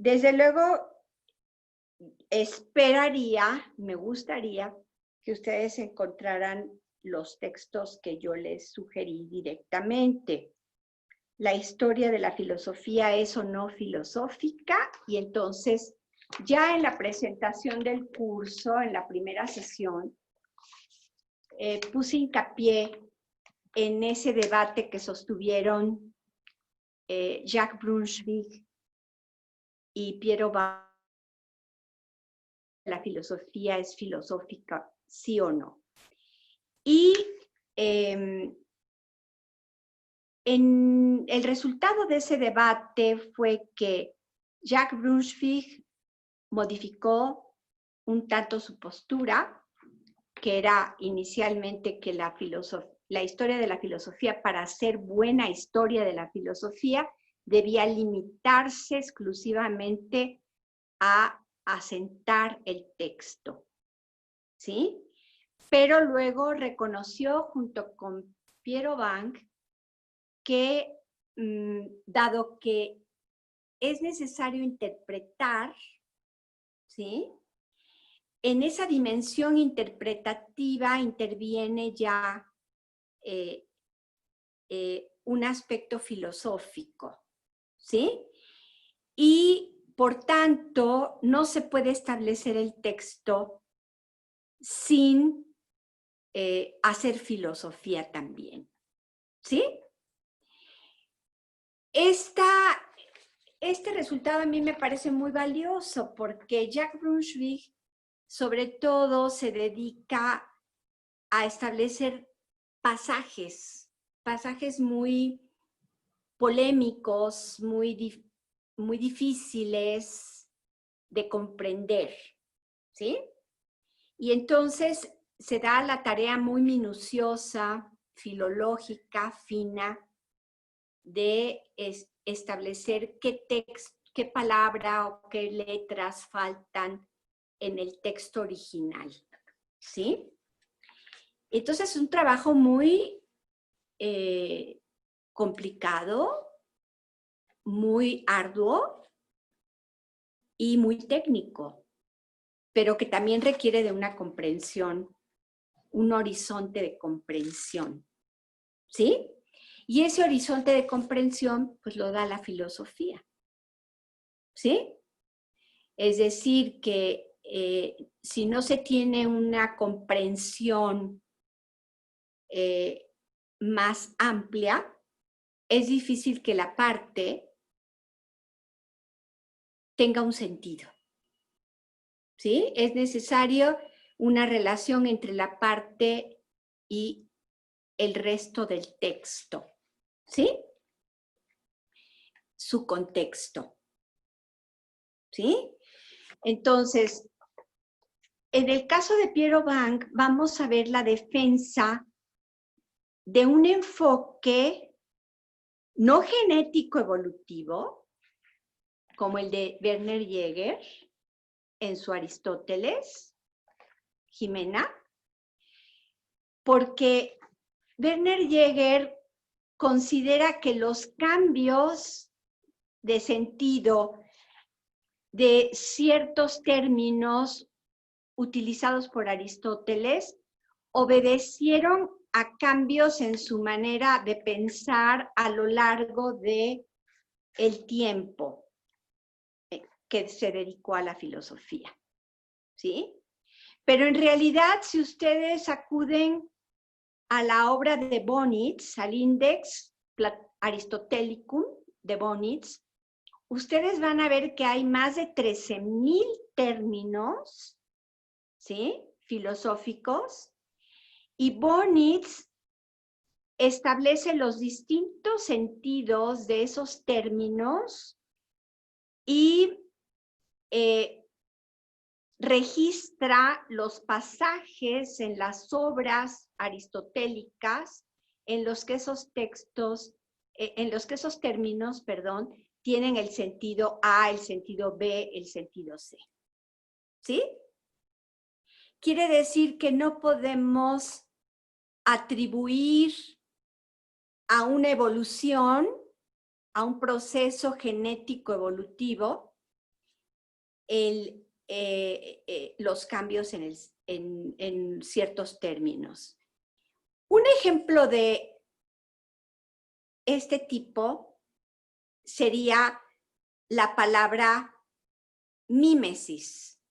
Desde luego, me gustaría que ustedes encontraran los textos que yo les sugerí directamente. La historia de la filosofía es o no filosófica, y entonces ya en la presentación del curso, en la primera sesión, puse hincapié en ese debate que sostuvieron Jacques Brunswick y Piero Bank. La filosofía es filosófica, sí o no. Y en el resultado de ese debate fue que Jacques Brunswick modificó un tanto su postura, que era inicialmente que la historia de la filosofía, para ser buena historia de la filosofía, debía limitarse exclusivamente a asentar el texto, ¿sí? Pero luego reconoció junto con Piero Bank que, dado que es necesario interpretar, ¿sí? En esa dimensión interpretativa interviene ya un aspecto filosófico, ¿sí? Y por tanto, no se puede establecer el texto sin hacer filosofía también, ¿sí? Este resultado a mí me parece muy valioso porque Jacques Brunswick sobre todo se dedica a establecer pasajes muy polémicos, muy difíciles de comprender, ¿sí? Y entonces se da la tarea muy minuciosa, filológica, fina, de establecer qué palabra o qué letras faltan en el texto original, ¿sí? Entonces es un trabajo muy complicado, muy arduo y muy técnico, pero que también requiere de una comprensión, un horizonte de comprensión, ¿sí? Y ese horizonte de comprensión, pues lo da la filosofía, ¿sí? Es decir, que si no se tiene una comprensión más amplia, es difícil que la parte tenga un sentido, ¿sí? Es necesario una relación entre la parte y el resto del texto, ¿sí? Su contexto, ¿sí? Entonces, en el caso de Piero Bank, vamos a ver la defensa de un enfoque no genético evolutivo, como el de Werner Jäger en su Aristóteles, Jimena, porque Werner Jäger considera que los cambios de sentido de ciertos términos utilizados por Aristóteles obedecieron a cambios en su manera de pensar a lo largo del tiempo que se dedicó a la filosofía, ¿sí? Pero en realidad, si ustedes acuden a la obra de Bonitz, al Index Aristotelicum de Bonitz, ustedes van a ver que hay más de 13,000 términos, ¿sí?, filosóficos, y Bonitz establece los distintos sentidos de esos términos y registra los pasajes en las obras aristotélicas en los que esos textos, en los que esos términos, perdón, tienen el sentido A, el sentido B, el sentido C. ¿Sí? Quiere decir que no podemos atribuir a una evolución, a un proceso genético evolutivo, los cambios en ciertos términos. Un ejemplo de este tipo sería la palabra mímesis,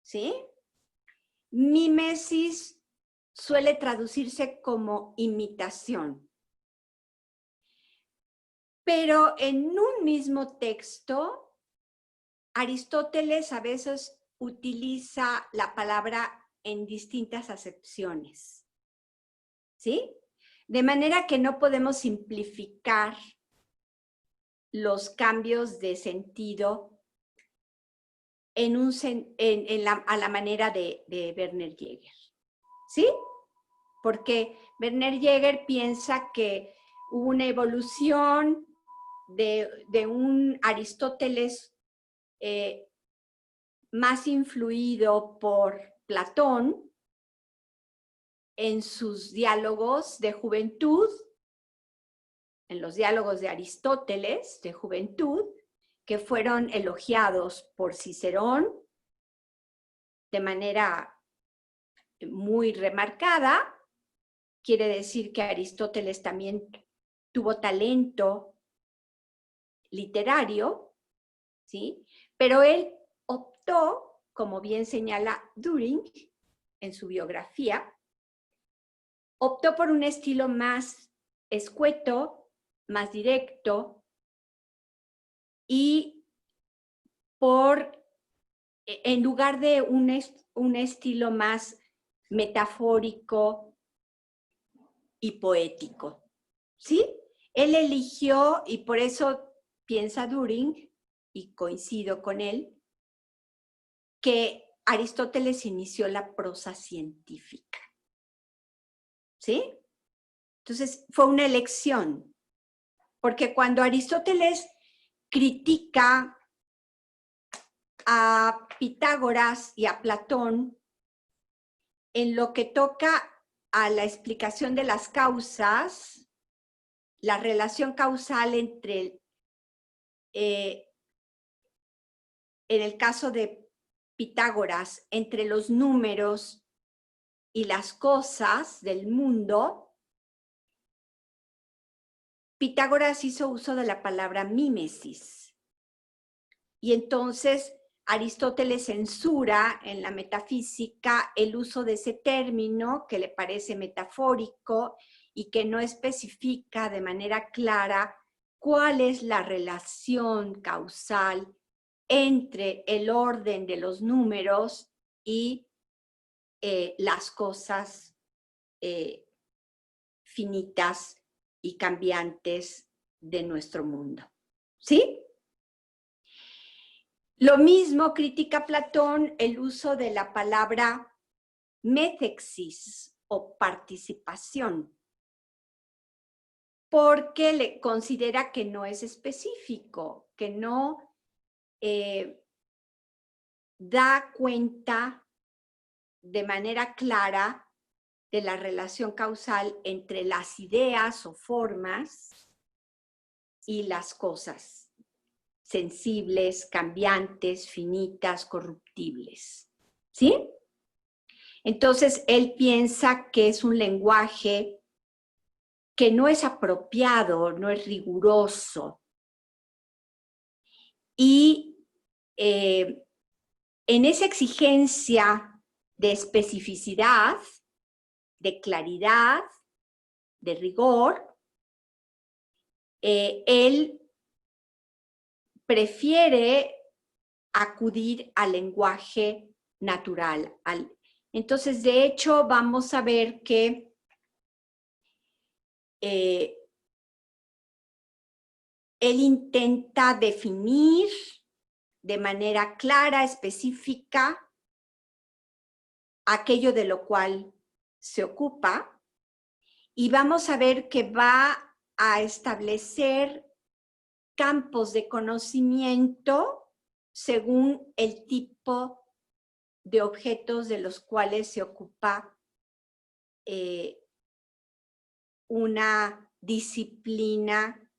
¿sí? Mímesis suele traducirse como imitación. Pero en un mismo texto, Aristóteles a veces utiliza la palabra en distintas acepciones, ¿sí? De manera que no podemos simplificar los cambios de sentido a la manera de Werner Jäger, ¿sí? Porque Werner Jäger piensa que hubo una evolución de un Aristóteles más influido por Platón en sus diálogos de juventud, en los diálogos de Aristóteles de juventud, que fueron elogiados por Cicerón de manera muy remarcada. Quiere decir que Aristóteles también tuvo talento literario, ¿sí? Pero él optó, como bien señala Düring en su biografía, optó por un estilo más escueto, más directo y en lugar de un estilo más metafórico y poético, ¿sí? Él eligió, y por eso piensa Düring, y coincido con él, que Aristóteles inició la prosa científica, ¿sí? Entonces fue una elección, porque cuando Aristóteles critica a Pitágoras y a Platón en lo que toca a la explicación de las causas, la relación causal entre, en el caso de Pitágoras, entre los números y las cosas del mundo, Pitágoras hizo uso de la palabra mímesis. Y entonces Aristóteles censura en la metafísica el uso de ese término que le parece metafórico y que no especifica de manera clara cuál es la relación causal entre el orden de los números y las cosas finitas y cambiantes de nuestro mundo. ¿Sí? Lo mismo critica Platón el uso de la palabra métexis o participación, porque le considera que no es específico, que no da cuenta de manera clara de la relación causal entre las ideas o formas y las cosas sensibles, cambiantes, finitas, corruptibles. ¿Sí? Entonces, él piensa que es un lenguaje que no es apropiado, no es riguroso. Y en esa exigencia de especificidad, de claridad, de rigor, él prefiere acudir al lenguaje natural. Entonces, de hecho, vamos a ver que él intenta definir de manera clara, específica, aquello de lo cual se ocupa, y vamos a ver que va a establecer campos de conocimiento según el tipo de objetos de los cuales se ocupa una disciplina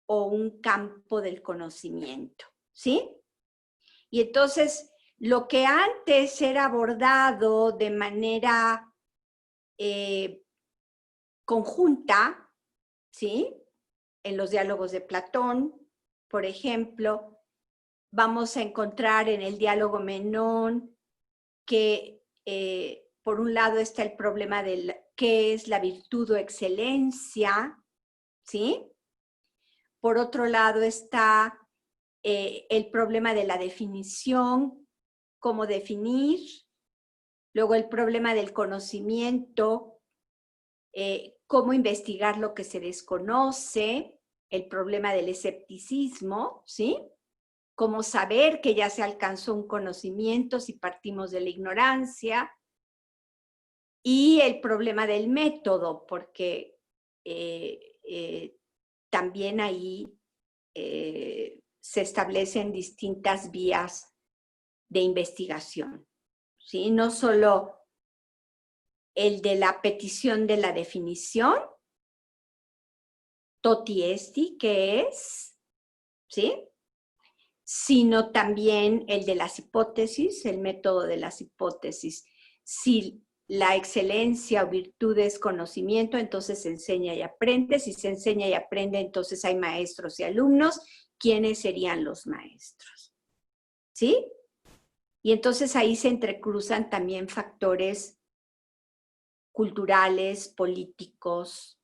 o un campo del conocimiento, ¿sí? Y entonces, lo que antes era abordado de manera conjunta, ¿sí? En los diálogos de Platón, por ejemplo, vamos a encontrar en el diálogo Menón que por un lado está el problema de qué es la virtud o excelencia, ¿sí? Por otro lado está el problema de la definición, cómo definir, luego el problema del conocimiento, cómo investigar lo que se desconoce, el problema del escepticismo, ¿sí? Cómo saber que ya se alcanzó un conocimiento si partimos de la ignorancia, y el problema del método, porque también ahí se establecen distintas vías de investigación, ¿sí? No solo el de la petición de la definición, toti esti, que es, ¿sí? Sino también el de las hipótesis, el método de las hipótesis. Si la excelencia o virtud es conocimiento, entonces se enseña y aprende. Si se enseña y aprende, entonces hay maestros y alumnos. ¿Quiénes serían los maestros? ¿Sí? Y entonces ahí se entrecruzan también factores culturales, políticos,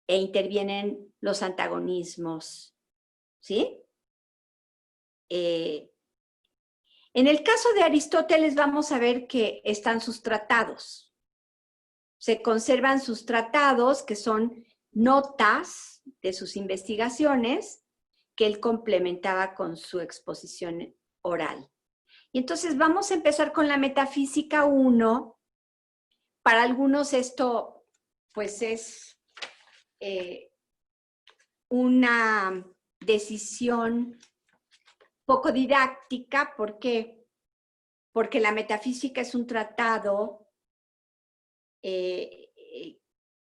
e intervienen los antagonismos, ¿sí? En el caso de Aristóteles vamos a ver que están sus tratados. Se conservan sus tratados, que son notas de sus investigaciones, que él complementaba con su exposición oral. Y entonces vamos a empezar con la Metafísica 1. Para algunos esto pues es una decisión poco didáctica. ¿Por qué? Porque la metafísica es un tratado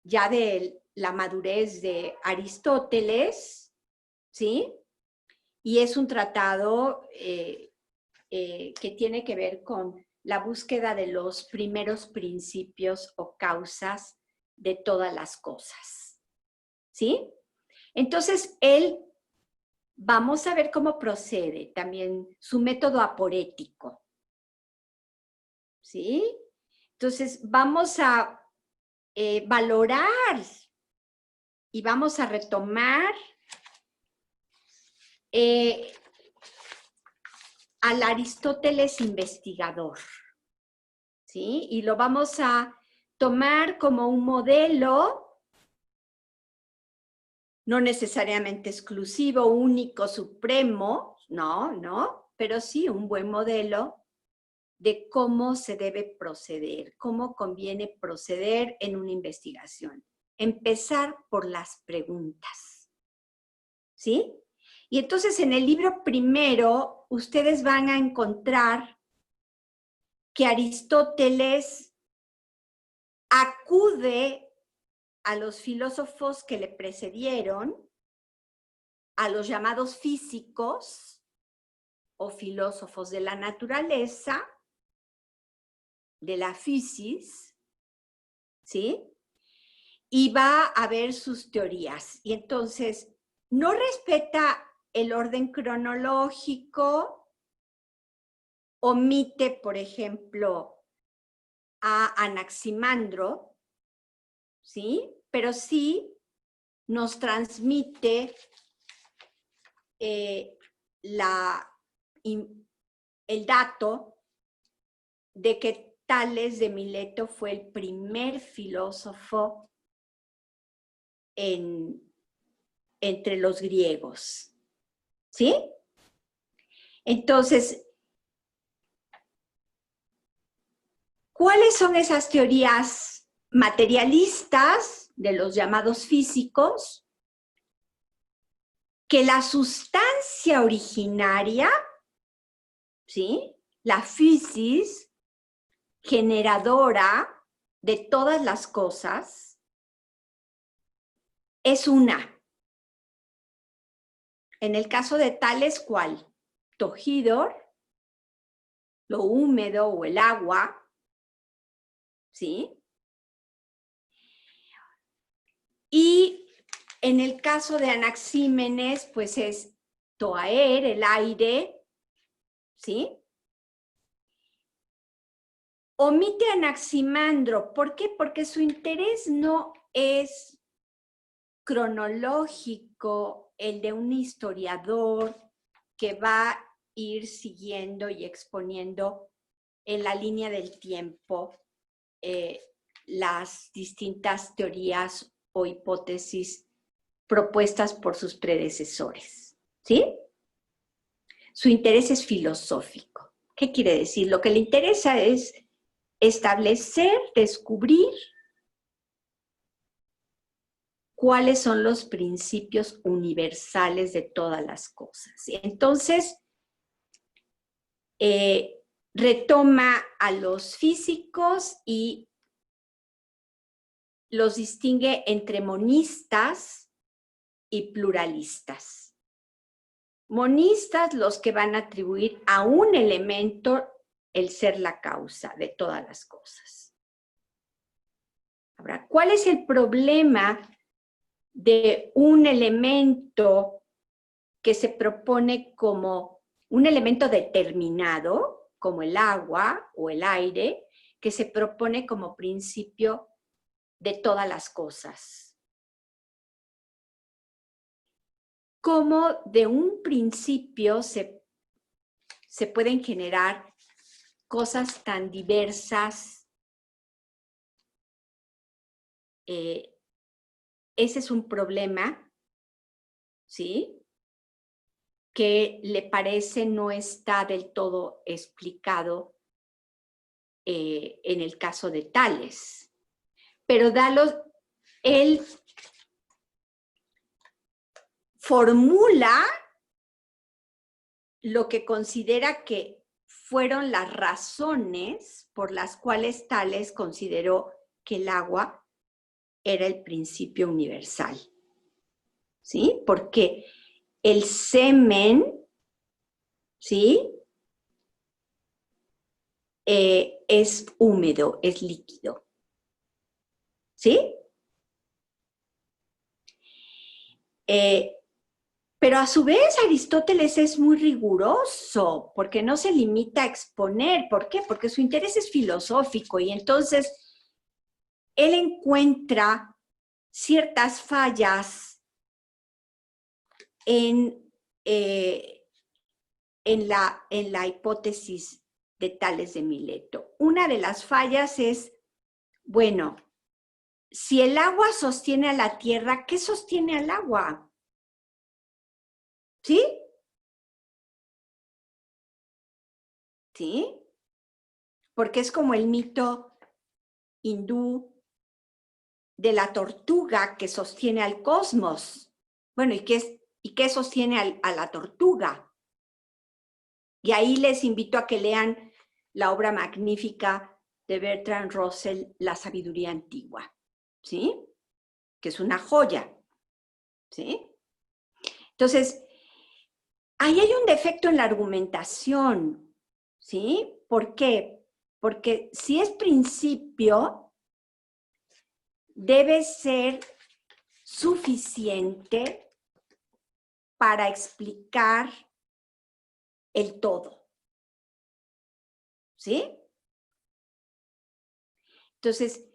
ya de la madurez de Aristóteles, ¿sí? Y es un tratado que tiene que ver con la búsqueda de los primeros principios o causas de todas las cosas, ¿sí? Entonces, vamos a ver cómo procede también su método aporético, ¿sí? Entonces, vamos a valorar y vamos a retomar al Aristóteles investigador, ¿sí? Y lo vamos a tomar como un modelo, no necesariamente exclusivo, único, supremo, no, pero sí un buen modelo de cómo se debe proceder, cómo conviene proceder en una investigación. Empezar por las preguntas, ¿sí? Y entonces en el libro primero ustedes van a encontrar que Aristóteles acude a los filósofos que le precedieron, a los llamados físicos o filósofos de la naturaleza, de la physis, ¿sí? Y va a ver sus teorías. Y entonces no respeta el orden cronológico, omite, por ejemplo, a Anaximandro, ¿sí? Pero sí nos transmite el dato de que Tales de Mileto fue el primer filósofo entre los griegos, ¿sí? Entonces, ¿cuáles son esas teorías materialistas de los llamados físicos? Que la sustancia originaria, ¿sí? La physis generadora de todas las cosas, es una. En el caso de Tales, ¿cuál? Tohidor, lo húmedo o el agua, ¿sí? Y en el caso de Anaxímenes, pues es Toaer, el aire, ¿sí? Omite a Anaximandro. ¿Por qué? Porque su interés no es cronológico, el de un historiador que va a ir siguiendo y exponiendo en la línea del tiempo las distintas teorías o hipótesis propuestas por sus predecesores, ¿sí? Su interés es filosófico. ¿Qué quiere decir? Lo que le interesa es establecer, descubrir cuáles son los principios universales de todas las cosas. Entonces, retoma a los físicos y los distingue entre monistas y pluralistas. Monistas, los que van a atribuir a un elemento el ser la causa de todas las cosas. Ahora, ¿cuál es el problema de un elemento que se propone como un elemento determinado, como el agua o el aire, que se propone como principio de todas las cosas? Cómo de un principio se pueden generar cosas tan diversas. Ese es un problema, ¿sí? Que le parece no está del todo explicado en el caso de Tales. Pero él formula lo que considera que fueron las razones por las cuales Tales consideró que el agua era el principio universal, ¿sí? Porque el semen, ¿sí? Es húmedo, es líquido, ¿sí? Pero a su vez Aristóteles es muy riguroso, porque no se limita a exponer. ¿Por qué? Porque su interés es filosófico y entonces él encuentra ciertas fallas en la hipótesis de Tales de Mileto. Una de las fallas es, bueno, si el agua sostiene a la tierra, ¿qué sostiene al agua? ¿Sí? ¿Sí? Porque es como el mito hindú de la tortuga que sostiene al cosmos. Bueno, ¿y qué sostiene a la tortuga? Y ahí les invito a que lean la obra magnífica de Bertrand Russell, La sabiduría antigua, ¿sí? Que es una joya, ¿sí? Entonces, ahí hay un defecto en la argumentación, ¿sí? ¿Por qué? Porque si es principio, debe ser suficiente para explicar el todo, ¿sí? Entonces,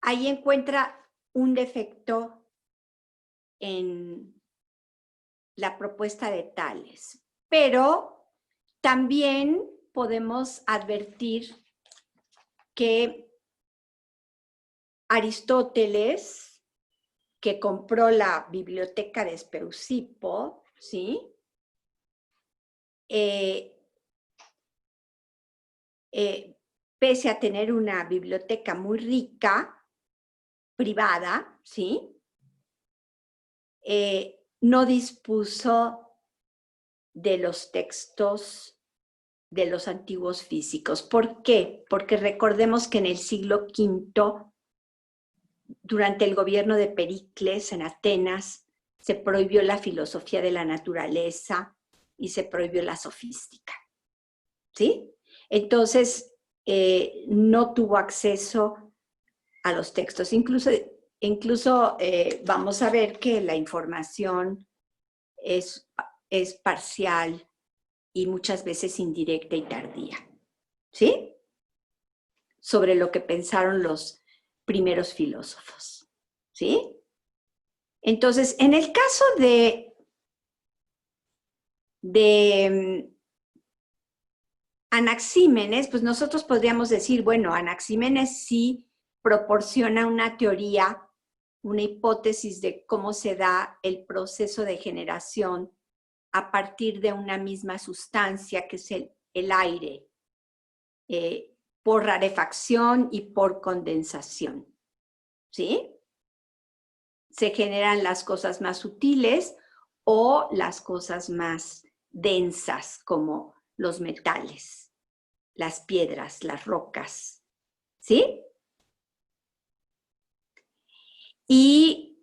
ahí encuentra un defecto en la propuesta de Tales, pero también podemos advertir que Aristóteles, que compró la biblioteca de Speusipo, ¿sí? Pese a tener una biblioteca muy rica, privada, ¿sí? No dispuso de los textos de los antiguos físicos. ¿Por qué? Porque recordemos que en el siglo V, durante el gobierno de Pericles en Atenas, se prohibió la filosofía de la naturaleza y se prohibió la sofística. ¿Sí? Entonces, no tuvo acceso a los textos. Incluso vamos a ver que la información es parcial y muchas veces indirecta y tardía. ¿Sí? Sobre lo que pensaron los primeros filósofos. ¿Sí? Entonces, en el caso de Anaxímenes, pues nosotros podríamos decir, bueno, Anaxímenes sí proporciona una teoría, una hipótesis de cómo se da el proceso de generación a partir de una misma sustancia que es el aire, por rarefacción y por condensación. ¿Sí? Se generan las cosas más sutiles o las cosas más densas, como los metales, las piedras, las rocas. ¿Sí? Y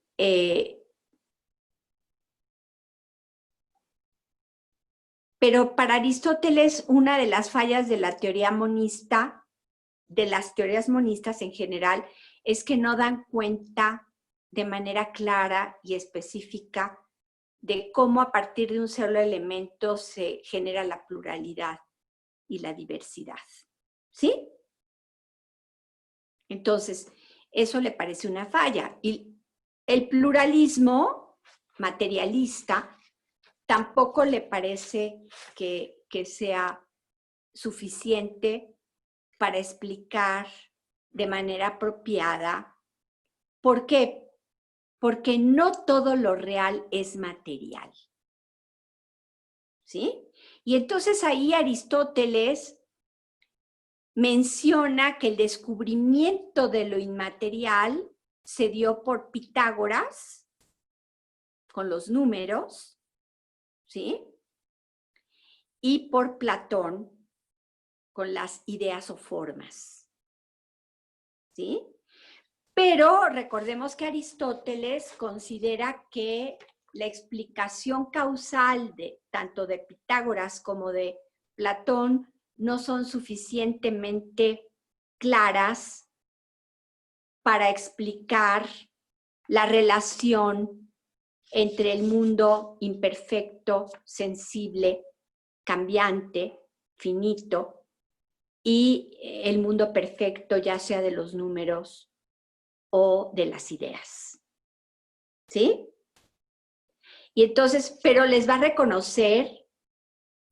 pero para Aristóteles, una de las fallas de la teoría monista, de las teorías monistas en general, es que no dan cuenta de manera clara y específica de cómo a partir de un solo elemento se genera la pluralidad y la diversidad. ¿Sí? Entonces, eso le parece una falla. Y el pluralismo materialista tampoco le parece que sea suficiente para explicar de manera apropiada. ¿Por qué? Porque no todo lo real es material. ¿Sí? Y entonces ahí Aristóteles menciona que el descubrimiento de lo inmaterial se dio por Pitágoras con los números, ¿sí? Y por Platón con las ideas o formas, ¿sí? Pero recordemos que Aristóteles considera que la explicación causal tanto de Pitágoras como de Platón no son suficientemente claras para explicar la relación entre el mundo imperfecto, sensible, cambiante, finito, y el mundo perfecto, ya sea de los números o de las ideas. ¿Sí? Y entonces, pero les va a reconocer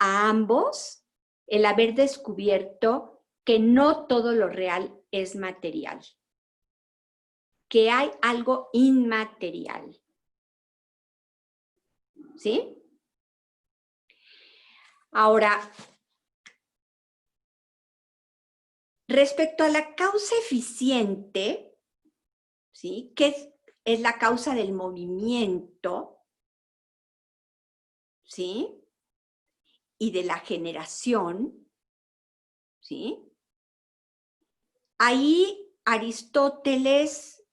a ambos el haber descubierto que no todo lo real es material, que hay algo inmaterial. ¿Sí? Ahora, respecto a la causa eficiente, ¿sí? ¿Qué es la causa del movimiento? ¿Sí? Y de la generación, ¿sí? Ahí Aristóteles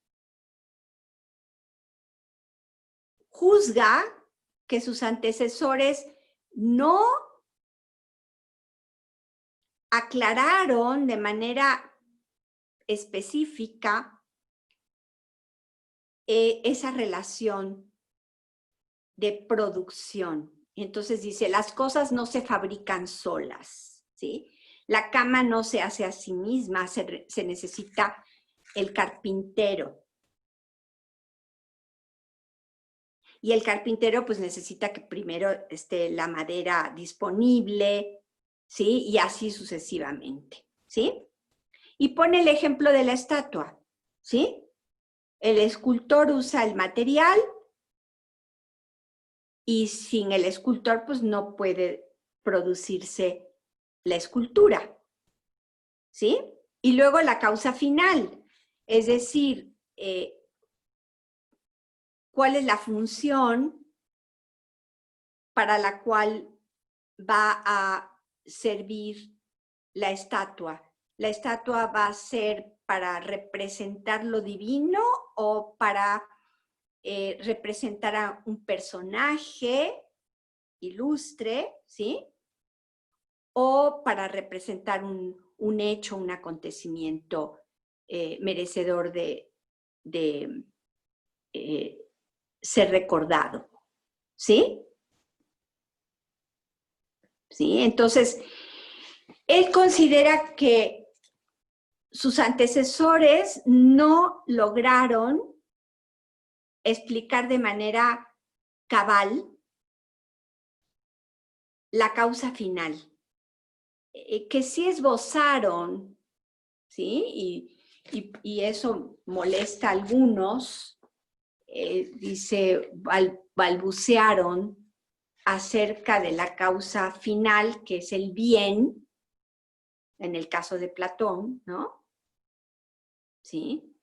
juzga que sus antecesores no aclararon de manera específica esa relación de producción. Entonces dice, las cosas no se fabrican solas, ¿sí? La cama no se hace a sí misma, se necesita el carpintero. Y el carpintero pues necesita que primero esté la madera disponible, ¿sí? Y así sucesivamente, ¿sí? Y pone el ejemplo de la estatua, ¿sí? El escultor usa el material y sin el escultor pues no puede producirse la escultura, ¿sí? Y luego la causa final, es decir, ¿cuál es la función para la cual va a servir la estatua? ¿La estatua va a ser para representar lo divino o para representar a un personaje? ilustre, ¿sí? O para representar un hecho, un acontecimiento merecedor de ser recordado, ¿sí? ¿Sí? Entonces, él considera que sus antecesores no lograron explicar de manera cabal la causa final, que sí esbozaron, ¿sí? Y eso molesta a algunos, dice, balbucearon acerca de la causa final, que es el bien, en el caso de Platón, ¿no? ¿Sí?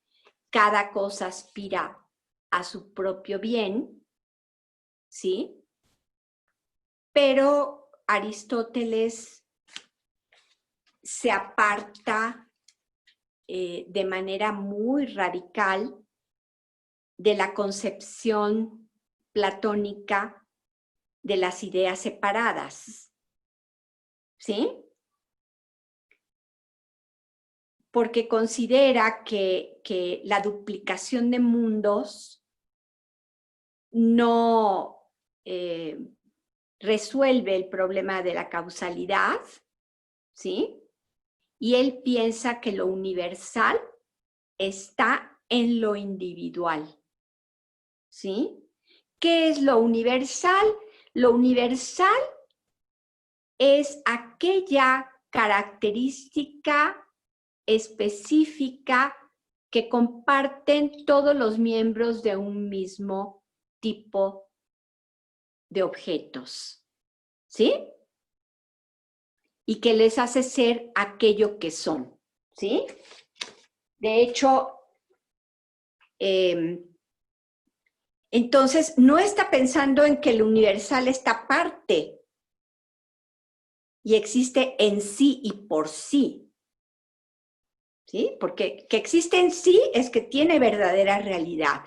Cada cosa aspira a su propio bien, ¿sí? Pero Aristóteles se aparta de manera muy radical de la concepción platónica de las ideas separadas, ¿sí? Porque considera que la duplicación de mundos no resuelve el problema de la causalidad, ¿sí? Y él piensa que lo universal está en lo individual, ¿sí? ¿Qué es lo universal? Lo universal es aquella característica específica que comparten todos los miembros de un mismo tipo de objetos, ¿sí? Y que les hace ser aquello que son, ¿sí? De hecho, entonces no está pensando en que el universal está aparte y existe en sí y por sí, ¿sí? Porque que existe en sí es que tiene verdadera realidad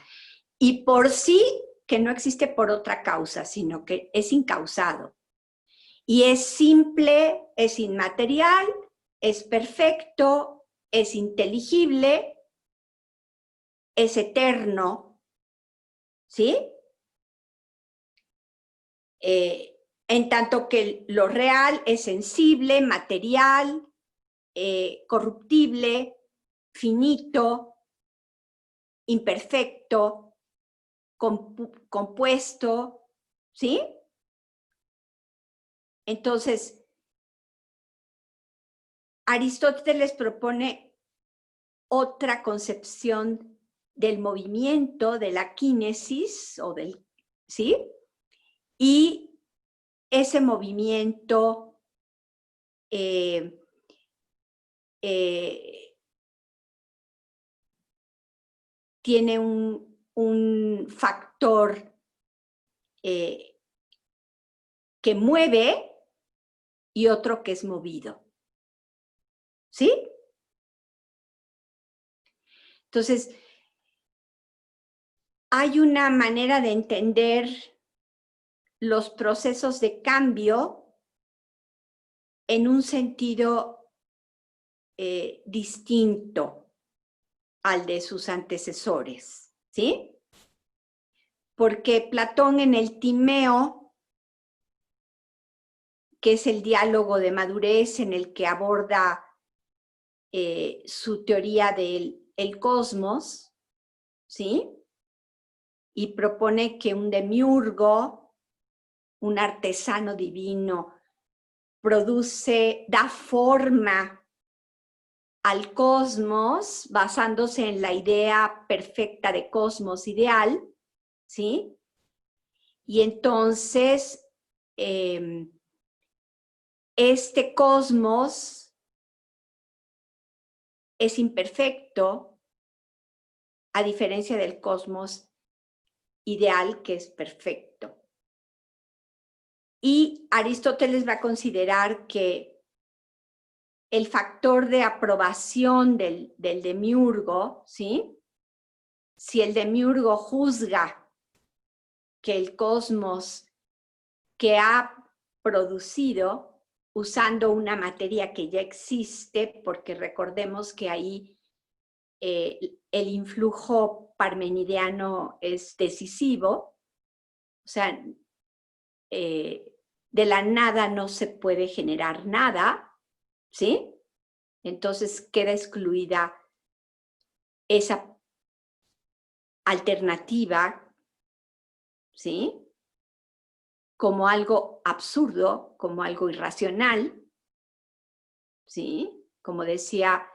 y por sí que no existe por otra causa, sino que es incausado. Y es simple, es inmaterial, es perfecto, es inteligible, es eterno, ¿sí? En tanto que lo real es sensible, material, corruptible, finito, imperfecto, compuesto, ¿sí? Entonces, Aristóteles propone otra concepción del movimiento, de la kínesis, o del, ¿sí? Y ese movimiento tiene un factor que mueve y otro que es movido, ¿sí? Entonces, hay una manera de entender los procesos de cambio en un sentido distinto al de sus antecesores, ¿sí? Porque Platón en el Timeo, que es el diálogo de madurez en el que aborda su teoría del cosmos, ¿sí? Y propone que un demiurgo, un artesano divino, da forma al cosmos basándose en la idea perfecta de cosmos ideal, ¿sí? Y entonces este cosmos es imperfecto a diferencia del cosmos ideal que es perfecto. Y Aristóteles va a considerar que el factor de aprobación del demiurgo, ¿sí? Si el demiurgo juzga que el cosmos que ha producido usando una materia que ya existe, porque recordemos que ahí el influjo parmenidiano es decisivo, o sea, de la nada no se puede generar nada, ¿sí? Entonces queda excluida esa alternativa, ¿sí? Como algo absurdo, como algo irracional, ¿sí? Como decía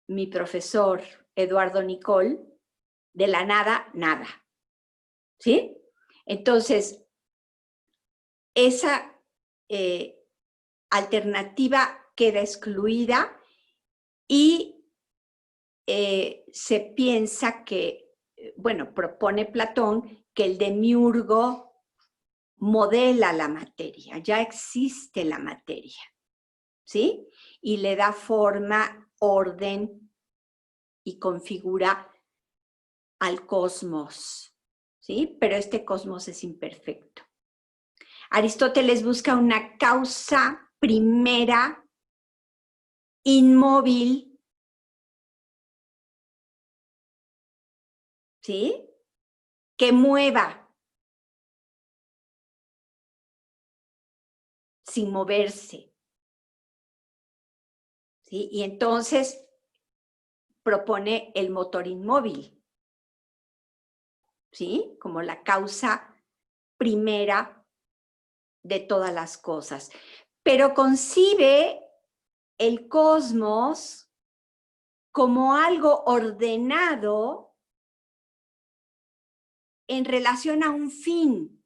mi profesor Eduardo Nicol, de la nada, nada, ¿sí? Entonces, esa alternativa queda excluida y se piensa que, bueno, propone Platón que el demiurgo modela la materia, ya existe la materia, ¿sí? Y le da forma, orden y configura al cosmos, ¿sí? Pero este cosmos es imperfecto. Aristóteles busca una causa primera, inmóvil, ¿sí? Que mueva, sin moverse, ¿sí? Y entonces propone el motor inmóvil, ¿sí? Como la causa primera de todas las cosas. Pero concibe el cosmos como algo ordenado en relación a un fin.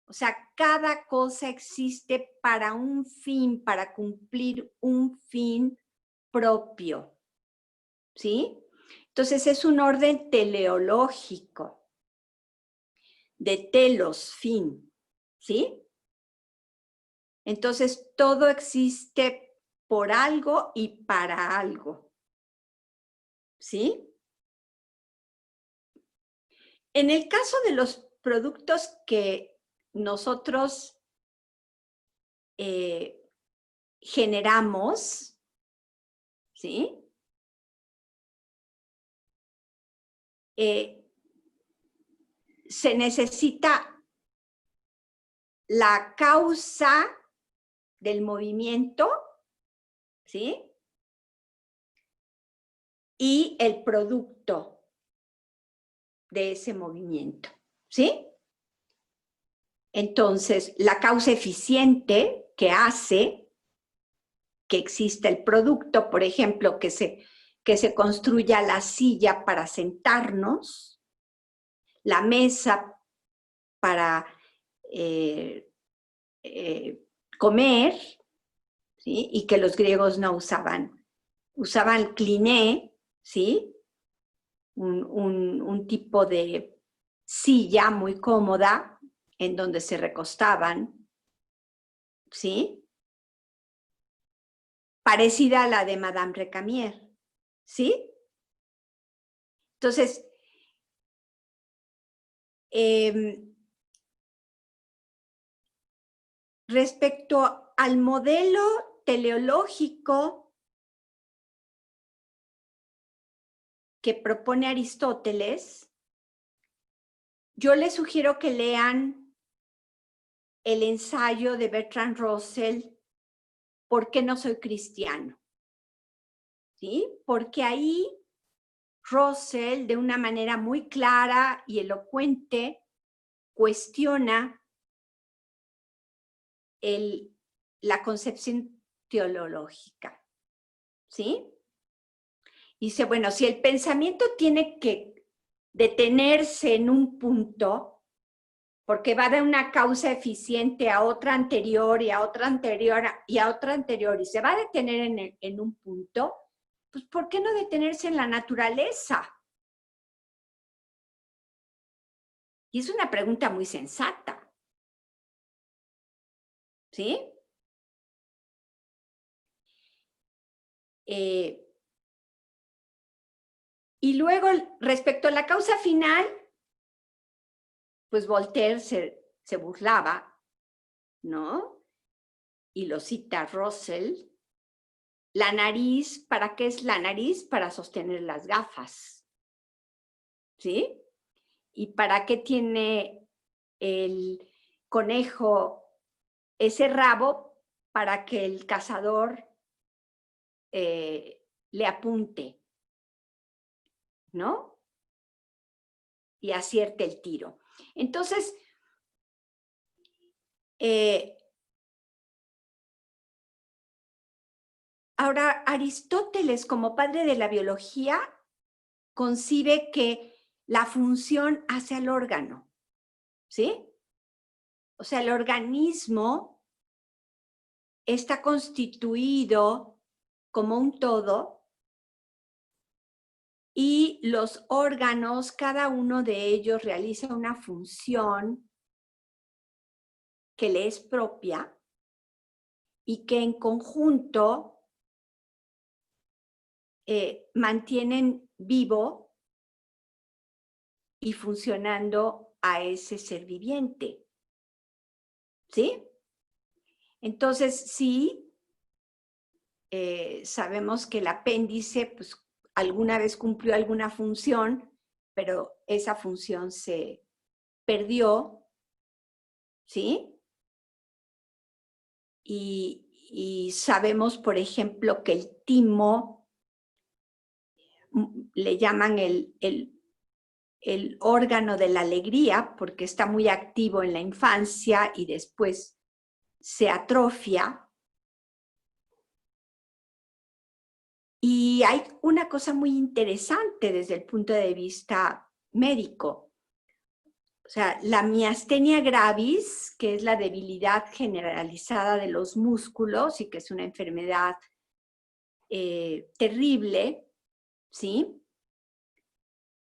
O sea, cada cosa existe para un fin, para cumplir un fin propio, ¿sí? Entonces es un orden teleológico, de telos, fin, ¿sí? Entonces todo existe por algo y para algo, ¿sí? En el caso de los productos que nosotros generamos, ¿sí? Se necesita la causa del movimiento, ¿sí? Y el producto de ese movimiento, ¿sí? Entonces, la causa eficiente que hace que exista el producto, por ejemplo, que se construya la silla para sentarnos, la mesa para comer, ¿sí? Y que los griegos no usaban. Usaban cliné, ¿sí? Un tipo de silla muy cómoda en donde se recostaban, ¿sí? Parecida a la de Madame Recamier, ¿sí? Entonces, respecto al modelo teleológico que propone Aristóteles, yo les sugiero que lean el ensayo de Bertrand Russell, ¿Por qué no soy cristiano? ¿Sí? Porque ahí Russell, de una manera muy clara y elocuente, cuestiona la concepción teológica, ¿sí? Dice, bueno, si el pensamiento tiene que detenerse en un punto, porque va de una causa eficiente a otra anterior y a otra anterior y a otra anterior, y se va a detener en un punto, pues ¿por qué no detenerse en la naturaleza? Y es una pregunta muy sensata, ¿sí? Y luego, respecto a la causa final, pues Voltaire se burlaba, ¿no? Y lo cita Russell. La nariz, ¿para qué es la nariz? Para sostener las gafas, ¿sí? ¿Y para qué tiene el conejo ese rabo? Para que el cazador le apunte, ¿no? Y acierte el tiro. Entonces, ahora Aristóteles, como padre de la biología, concibe que la función hace al órgano, ¿sí? O sea, el organismo está constituido como un todo y los órganos, cada uno de ellos realiza una función que le es propia y que en conjunto mantienen vivo y funcionando a ese ser viviente, ¿sí? Entonces, sí, sabemos que el apéndice, pues, alguna vez cumplió alguna función, pero esa función se perdió, ¿sí? Y sabemos, por ejemplo, que el timo le llaman el órgano de la alegría porque está muy activo en la infancia y después se atrofia. Y hay una cosa muy interesante desde el punto de vista médico. O sea, la miastenia gravis, que es la debilidad generalizada de los músculos y que es una enfermedad terrible, ¿sí?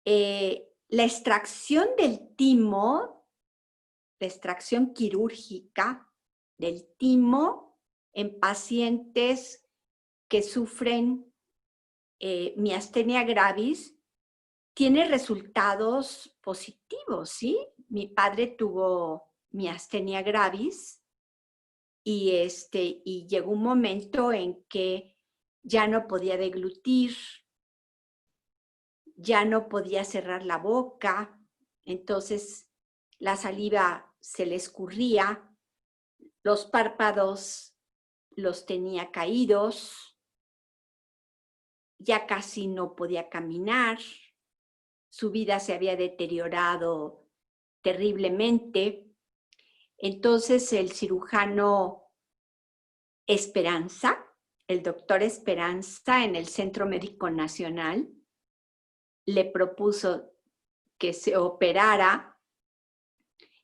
La extracción del timo, la extracción quirúrgica del timo en pacientes que sufren miastenia gravis, tiene resultados positivos, ¿sí? Mi padre tuvo miastenia gravis y llegó un momento en que ya no podía deglutir, ya no podía cerrar la boca, entonces la saliva se le escurría, los párpados los tenía caídos, ya casi no podía caminar, su vida se había deteriorado terriblemente. Entonces el cirujano Esperanza, el doctor Esperanza en el Centro Médico Nacional, le propuso que se operara.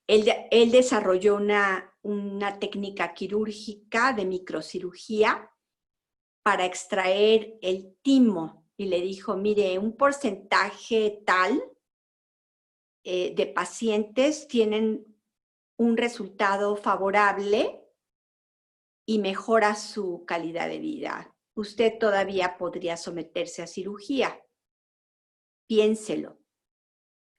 Él desarrolló una técnica quirúrgica de microcirugía para extraer el timo y le dijo, mire, un porcentaje tal de pacientes tienen un resultado favorable y mejora su calidad de vida. Usted todavía podría someterse a cirugía. Piénselo.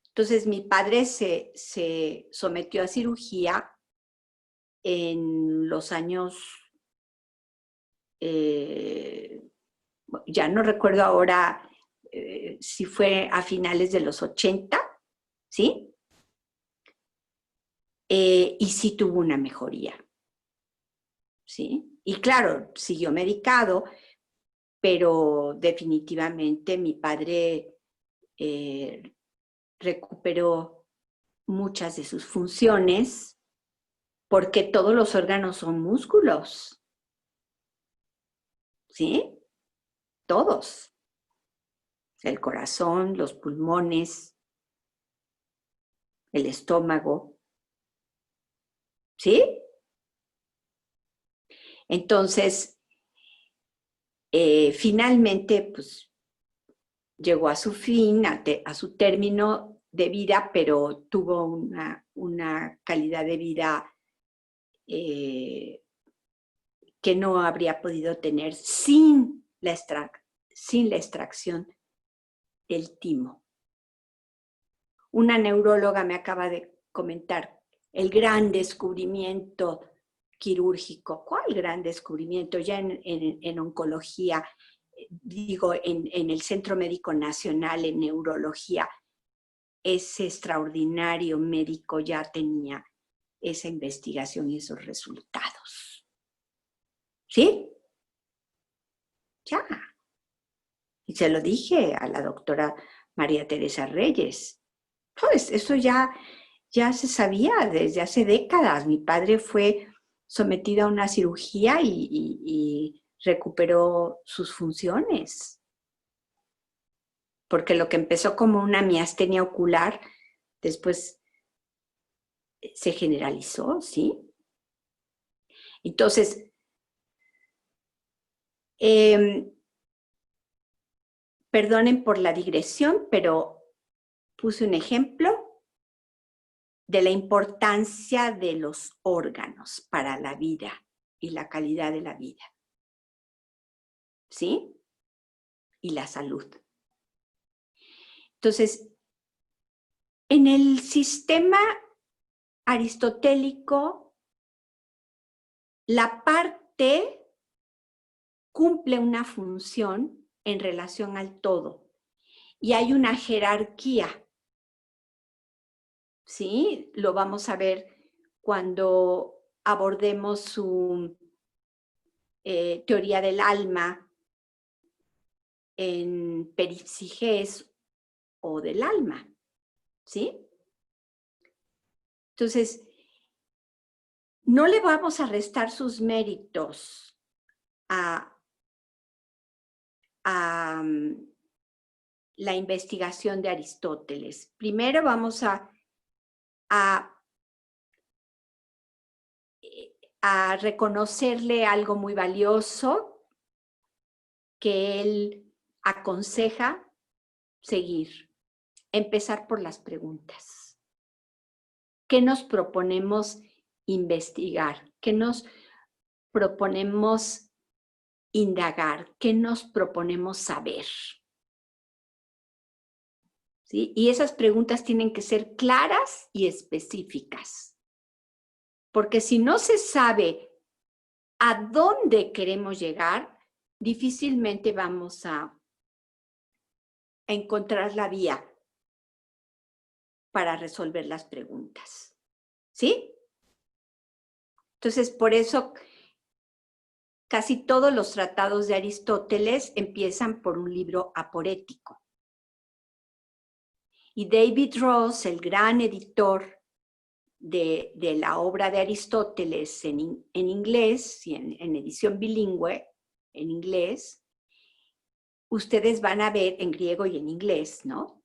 Entonces mi padre se sometió a cirugía en los años, ya no recuerdo ahora si fue a finales de los 80, ¿sí? Y sí tuvo una mejoría, ¿sí? Y claro, siguió medicado, pero definitivamente mi padre recuperó muchas de sus funciones porque todos los órganos son músculos, ¿sí? Todos. El corazón, los pulmones, el estómago, ¿sí? Entonces, finalmente, pues, llegó a su fin, a su término de vida, pero tuvo una calidad de vida que no habría podido tener sin la extracción del timo. Una neuróloga me acaba de comentar el gran descubrimiento quirúrgico. ¿Cuál gran descubrimiento? Ya en oncología, digo, en el Centro Médico Nacional, en neurología, ese extraordinario médico ya tenía esa investigación y esos resultados. ¿Sí? Ya. Y se lo dije a la doctora María Teresa Reyes. Pues eso ya se sabía desde hace décadas. Mi padre fue sometido a una cirugía y recuperó sus funciones. Porque lo que empezó como una miastenia ocular, después se generalizó, ¿sí? Entonces, perdonen por la digresión, pero puse un ejemplo de la importancia de los órganos para la vida y la calidad de la vida, ¿sí? Y la salud. Entonces, en el sistema aristotélico, la parte cumple una función en relación al todo y hay una jerarquía, ¿sí? Lo vamos a ver cuando abordemos su teoría del alma en peripsigés o del alma, ¿sí? Entonces, no le vamos a restar sus méritos a la investigación de Aristóteles. Primero vamos a reconocerle algo muy valioso que él aconseja seguir. Empezar por las preguntas. ¿Qué nos proponemos investigar? ¿Qué nos proponemos indagar? ¿Qué nos proponemos saber? ¿Sí? Y esas preguntas tienen que ser claras y específicas. Porque si no se sabe a dónde queremos llegar, difícilmente vamos a encontrar la vía para resolver las preguntas. ¿Sí? Entonces, por eso casi todos los tratados de Aristóteles empiezan por un libro aporético. Y David Ross, el gran editor de la obra de Aristóteles en inglés, y en edición bilingüe, en inglés, ustedes van a ver, en griego y en inglés, ¿no?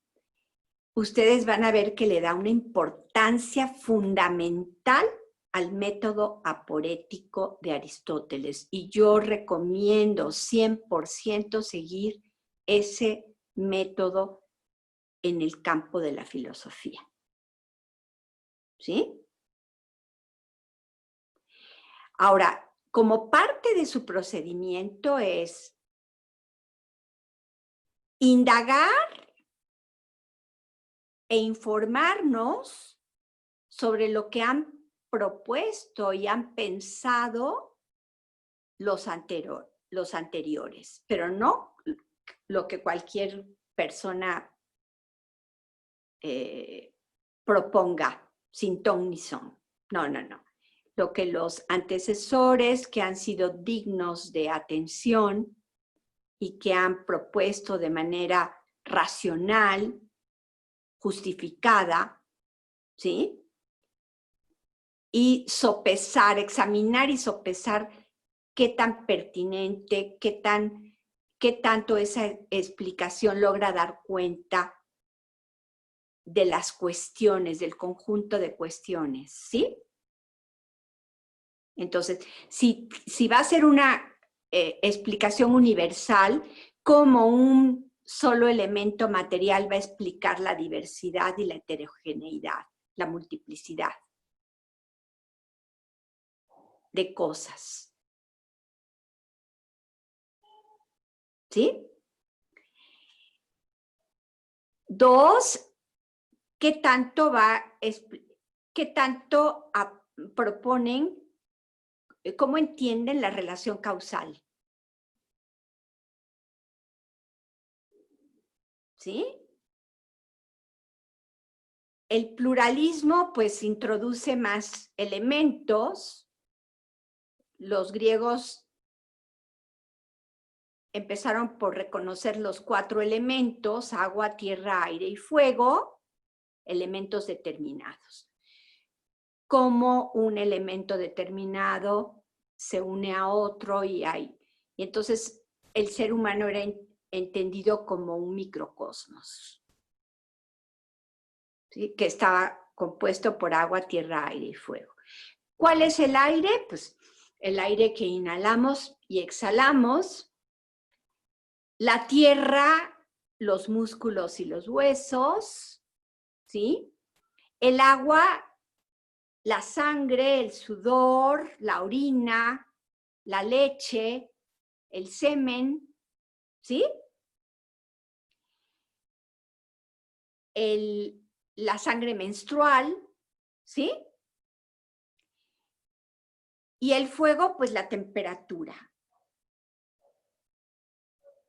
Ustedes van a ver que le da una importancia fundamental al método aporético de Aristóteles. Y yo recomiendo 100% seguir ese método en el campo de la filosofía. ¿Sí? Ahora, como parte de su procedimiento es indagar e informarnos sobre lo que han propuesto y han pensado los anteriores, pero no lo que cualquier persona proponga sin ton ni son. No, no, no. Lo que los antecesores que han sido dignos de atención y que han propuesto de manera racional, justificada, ¿sí? Y sopesar, examinar y sopesar qué tan pertinente, qué tanto esa explicación logra dar cuenta de las cuestiones, del conjunto de cuestiones, ¿sí? Entonces, si va a ser una explicación universal, como un solo elemento material va a explicar la diversidad y la heterogeneidad, la multiplicidad de cosas. ¿Sí? 2, ¿qué tanto va qué tanto proponen, cómo entienden la relación causal. ¿Sí? El pluralismo, pues, introduce más elementos. Los griegos empezaron por reconocer los 4 elementos: agua, tierra, aire y fuego, elementos determinados. Cómo un elemento determinado se une a otro y entonces el ser humano era entendido como un microcosmos, ¿sí? Que estaba compuesto por agua, tierra, aire y fuego. ¿Cuál es el aire? Pues el aire que inhalamos y exhalamos. La tierra, los músculos y los huesos, ¿sí? El agua, la sangre, el sudor, la orina, la leche, el semen, ¿sí? La sangre menstrual, ¿sí? Y el fuego, pues la temperatura,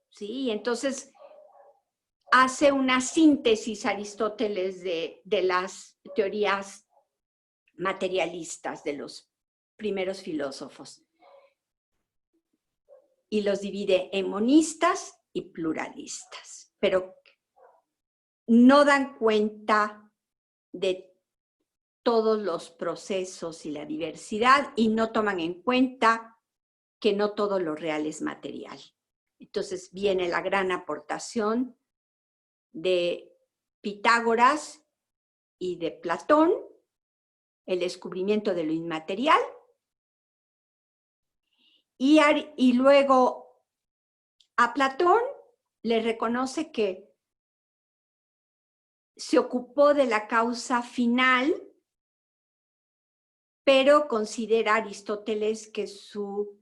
¿sí? Entonces hace una síntesis Aristóteles de las teorías materialistas de los primeros filósofos y los divide en monistas y pluralistas, pero no dan cuenta de todos los procesos y la diversidad y no toman en cuenta que no todo lo real es material. Entonces viene la gran aportación de Pitágoras y de Platón, el descubrimiento de lo inmaterial, y luego a Platón le reconoce que se ocupó de la causa final, pero considera Aristóteles que su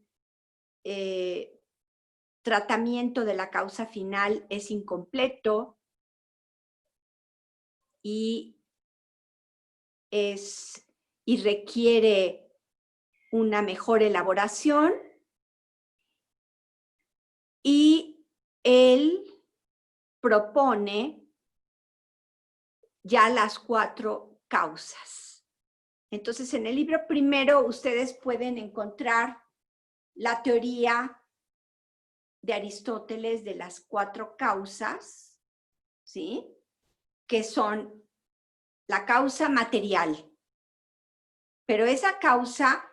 tratamiento de la causa final es incompleto y requiere una mejor elaboración, y él propone ya las 4 causas. Entonces, en el libro primero ustedes pueden encontrar la teoría de Aristóteles de las 4 causas, ¿sí? Que son la causa material. Pero esa causa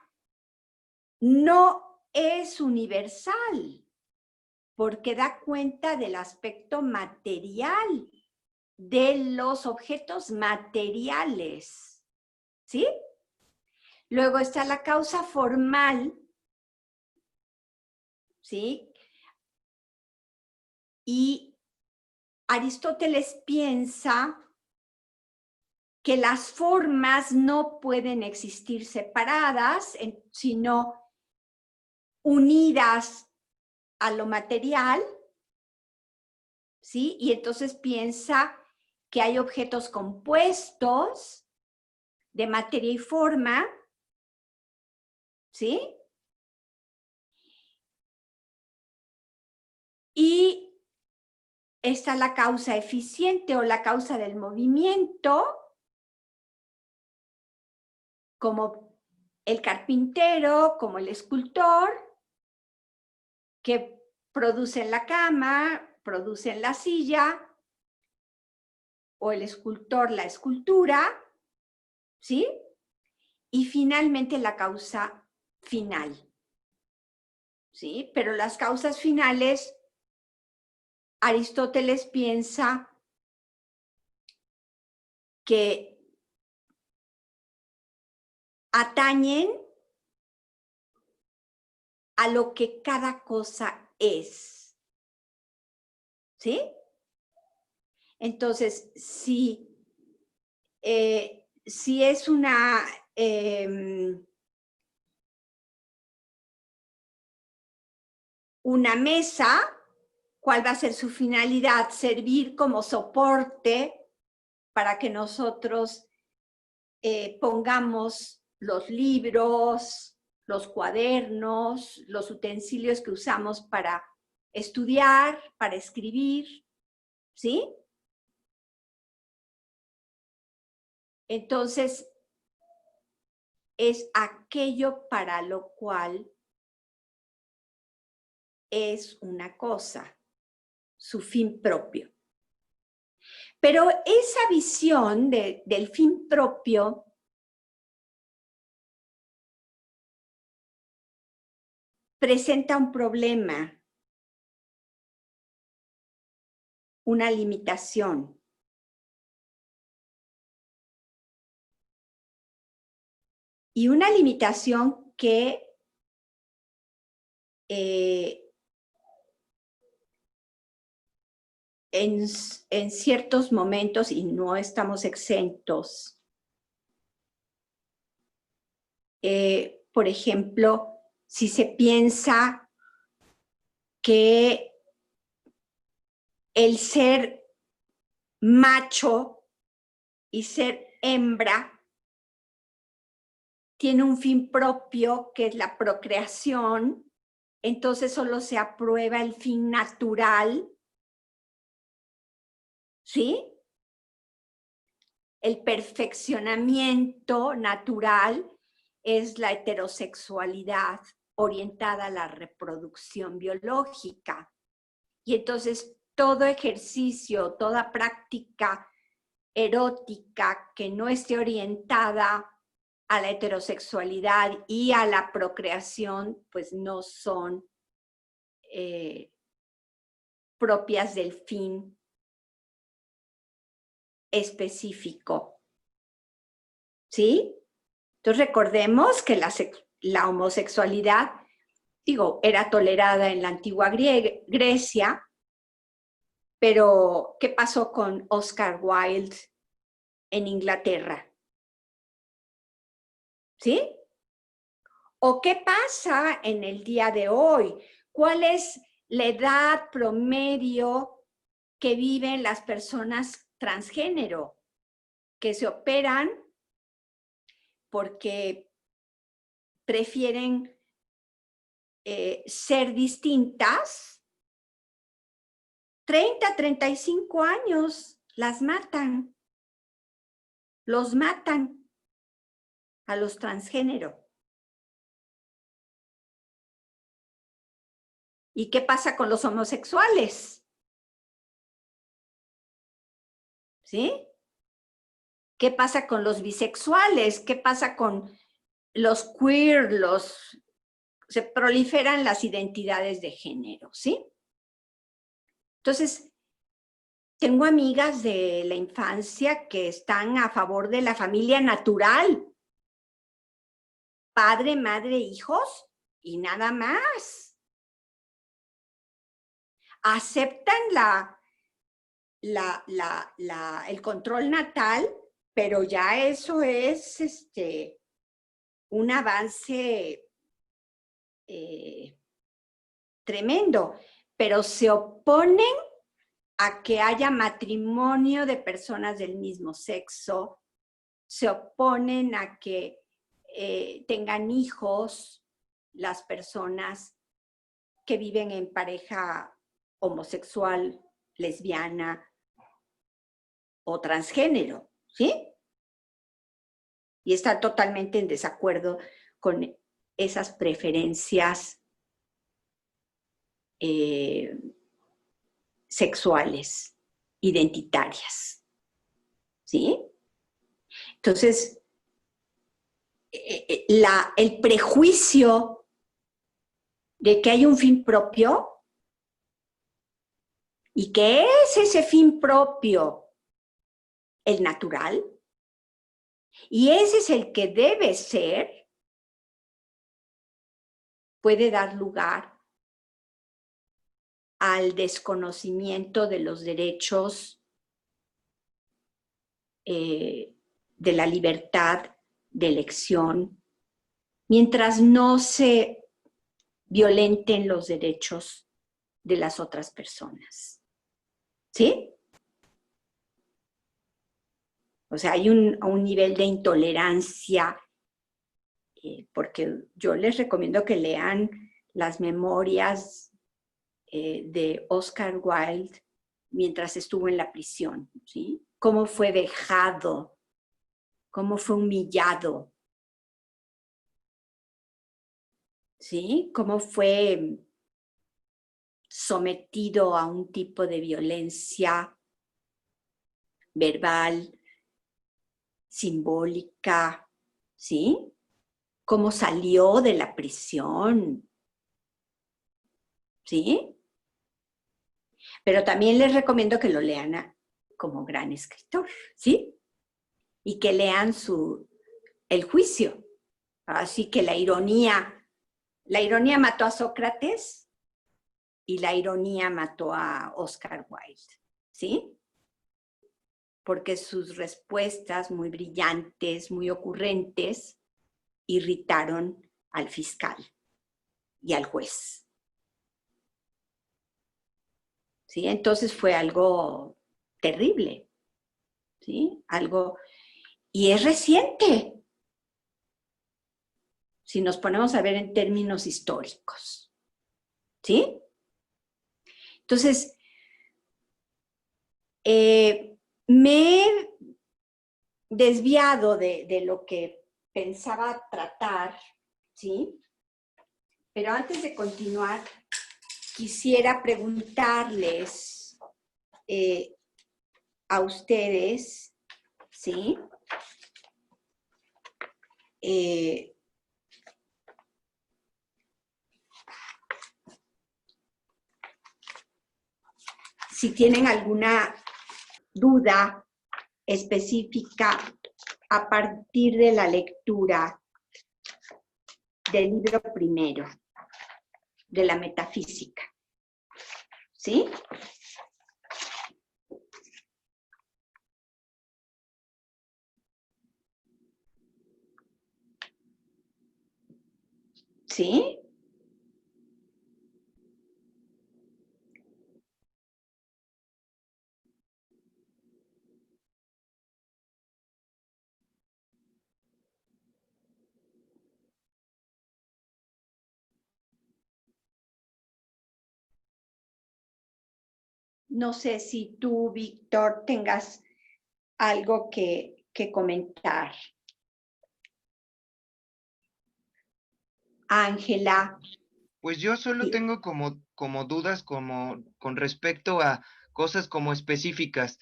no es universal, porque da cuenta del aspecto material, de los objetos materiales, ¿sí? Luego está la causa formal, ¿sí? Y Aristóteles piensa que las formas no pueden existir separadas, sino unidas a lo material, ¿sí? Y entonces piensa que hay objetos compuestos de materia y forma, ¿sí? Y está la causa eficiente o la causa del movimiento, como el carpintero, como el escultor, que producen la cama, producen la silla, o el escultor la escultura, ¿sí? Y finalmente la causa final, ¿sí? Pero las causas finales, Aristóteles piensa que atañen a lo que cada cosa es, ¿sí? Entonces, si es una mesa, ¿cuál va a ser su finalidad? Servir como soporte para que nosotros pongamos los libros, los cuadernos, los utensilios que usamos para estudiar, para escribir, ¿sí? Entonces, es aquello para lo cual es una cosa, su fin propio. Pero esa visión del fin propio presenta un problema, una limitación. Y una limitación que en ciertos momentos, y no estamos exentos, por ejemplo, si se piensa que el ser macho y ser hembra tiene un fin propio, que es la procreación, entonces solo se aprueba el fin natural, ¿sí? El perfeccionamiento natural es la heterosexualidad orientada a la reproducción biológica. Y entonces todo ejercicio, toda práctica erótica que no esté orientada a la heterosexualidad y a la procreación, pues no son propias del fin específico. ¿Sí? Entonces recordemos que la homosexualidad, digo, era tolerada en la antigua Grecia, pero ¿qué pasó con Oscar Wilde en Inglaterra? ¿Sí? ¿O qué pasa en el día de hoy? ¿Cuál es la edad promedio que viven las personas transgénero que se operan porque prefieren ser distintas? 30, 35 años las matan, los matan a los transgénero. ¿Y qué pasa con los homosexuales? ¿Sí? ¿Qué pasa con los bisexuales? ¿Qué pasa con los queer? Se proliferan las identidades de género, ¿sí? Entonces, tengo amigas de la infancia que están a favor de la familia natural. Padre, madre, hijos y nada más. Aceptan el control natal, pero ya eso es un avance tremendo. Pero se oponen a que haya matrimonio de personas del mismo sexo, se oponen a que tengan hijos las personas que viven en pareja homosexual, lesbiana o transgénero, ¿sí? Y están totalmente en desacuerdo con esas preferencias sexuales, identitarias, ¿sí? Entonces, el prejuicio de que hay un fin propio y que es ese fin propio el natural, y ese es el que debe ser, puede dar lugar al desconocimiento de los derechos de la libertad de elección, mientras no se violenten los derechos de las otras personas. ¿Sí? O sea, hay un nivel de intolerancia, porque yo les recomiendo que lean las memorias de Oscar Wilde mientras estuvo en la prisión, ¿sí? Cómo fue vejado, cómo fue humillado, ¿sí? Cómo fue sometido a un tipo de violencia verbal, simbólica, ¿sí? Cómo salió de la prisión, ¿sí? Pero también les recomiendo que lo lean como gran escritor, ¿sí? Y que lean el juicio. Así que la ironía mató a Sócrates y la ironía mató a Oscar Wilde, ¿sí? Porque sus respuestas muy brillantes, muy ocurrentes, irritaron al fiscal y al juez. ¿Sí? Entonces fue algo terrible, ¿sí? Y es reciente, si nos ponemos a ver en términos históricos, ¿sí? Entonces, me he desviado de lo que pensaba tratar, ¿sí? Pero antes de continuar, quisiera preguntarles a ustedes, ¿sí? Si tienen alguna duda específica a partir de la lectura del libro primero, de la metafísica, ¿sí? ¿Sí? No sé si tú, Víctor, tengas algo que comentar. Ángela. Pues yo solo tengo como dudas con respecto a cosas como específicas.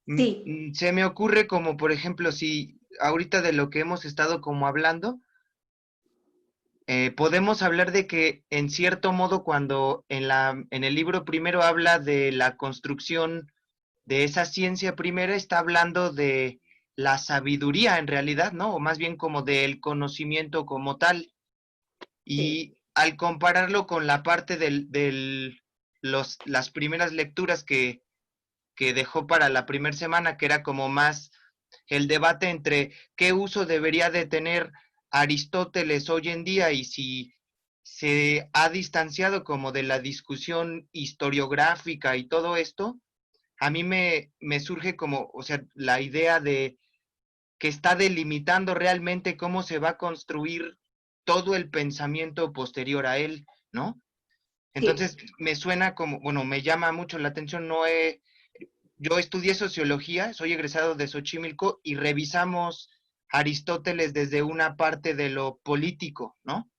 Sí, Se me ocurre como, por ejemplo, si ahorita de lo que hemos estado como hablando, podemos hablar de que en cierto modo cuando en el libro primero habla de la construcción de esa ciencia primera, está hablando de la sabiduría en realidad, ¿no? O más bien como del conocimiento como tal. sí, Y al compararlo con la parte las primeras lecturas que dejó para la primera semana, que era como más el debate entre qué uso debería de tener Aristóteles hoy en día y si se ha distanciado como de la discusión historiográfica y todo esto, a mí me surge como, o sea, la idea de que está delimitando realmente cómo se va a construir todo el pensamiento posterior a él, ¿no? sí. Entonces me suena como, bueno, me llama mucho la atención, yo estudié sociología, soy egresado de Xochimilco y revisamos Aristóteles desde una parte de lo político, ¿no?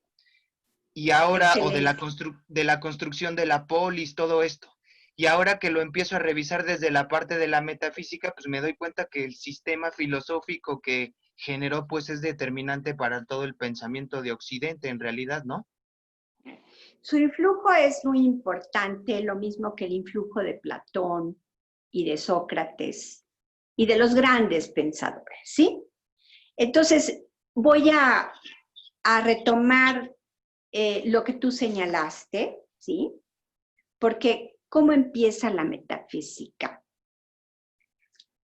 Y ahora, o Excelente. de la construcción de la polis, todo esto. Y ahora que lo empiezo a revisar desde la parte de la metafísica, pues me doy cuenta que el sistema filosófico que generó, pues es determinante para todo el pensamiento de Occidente, en realidad, ¿no? Su influjo es muy importante, lo mismo que el influjo de Platón y de Sócrates y de los grandes pensadores, ¿sí? Entonces, voy a retomar lo que tú señalaste, ¿sí? Porque, ¿cómo empieza la metafísica?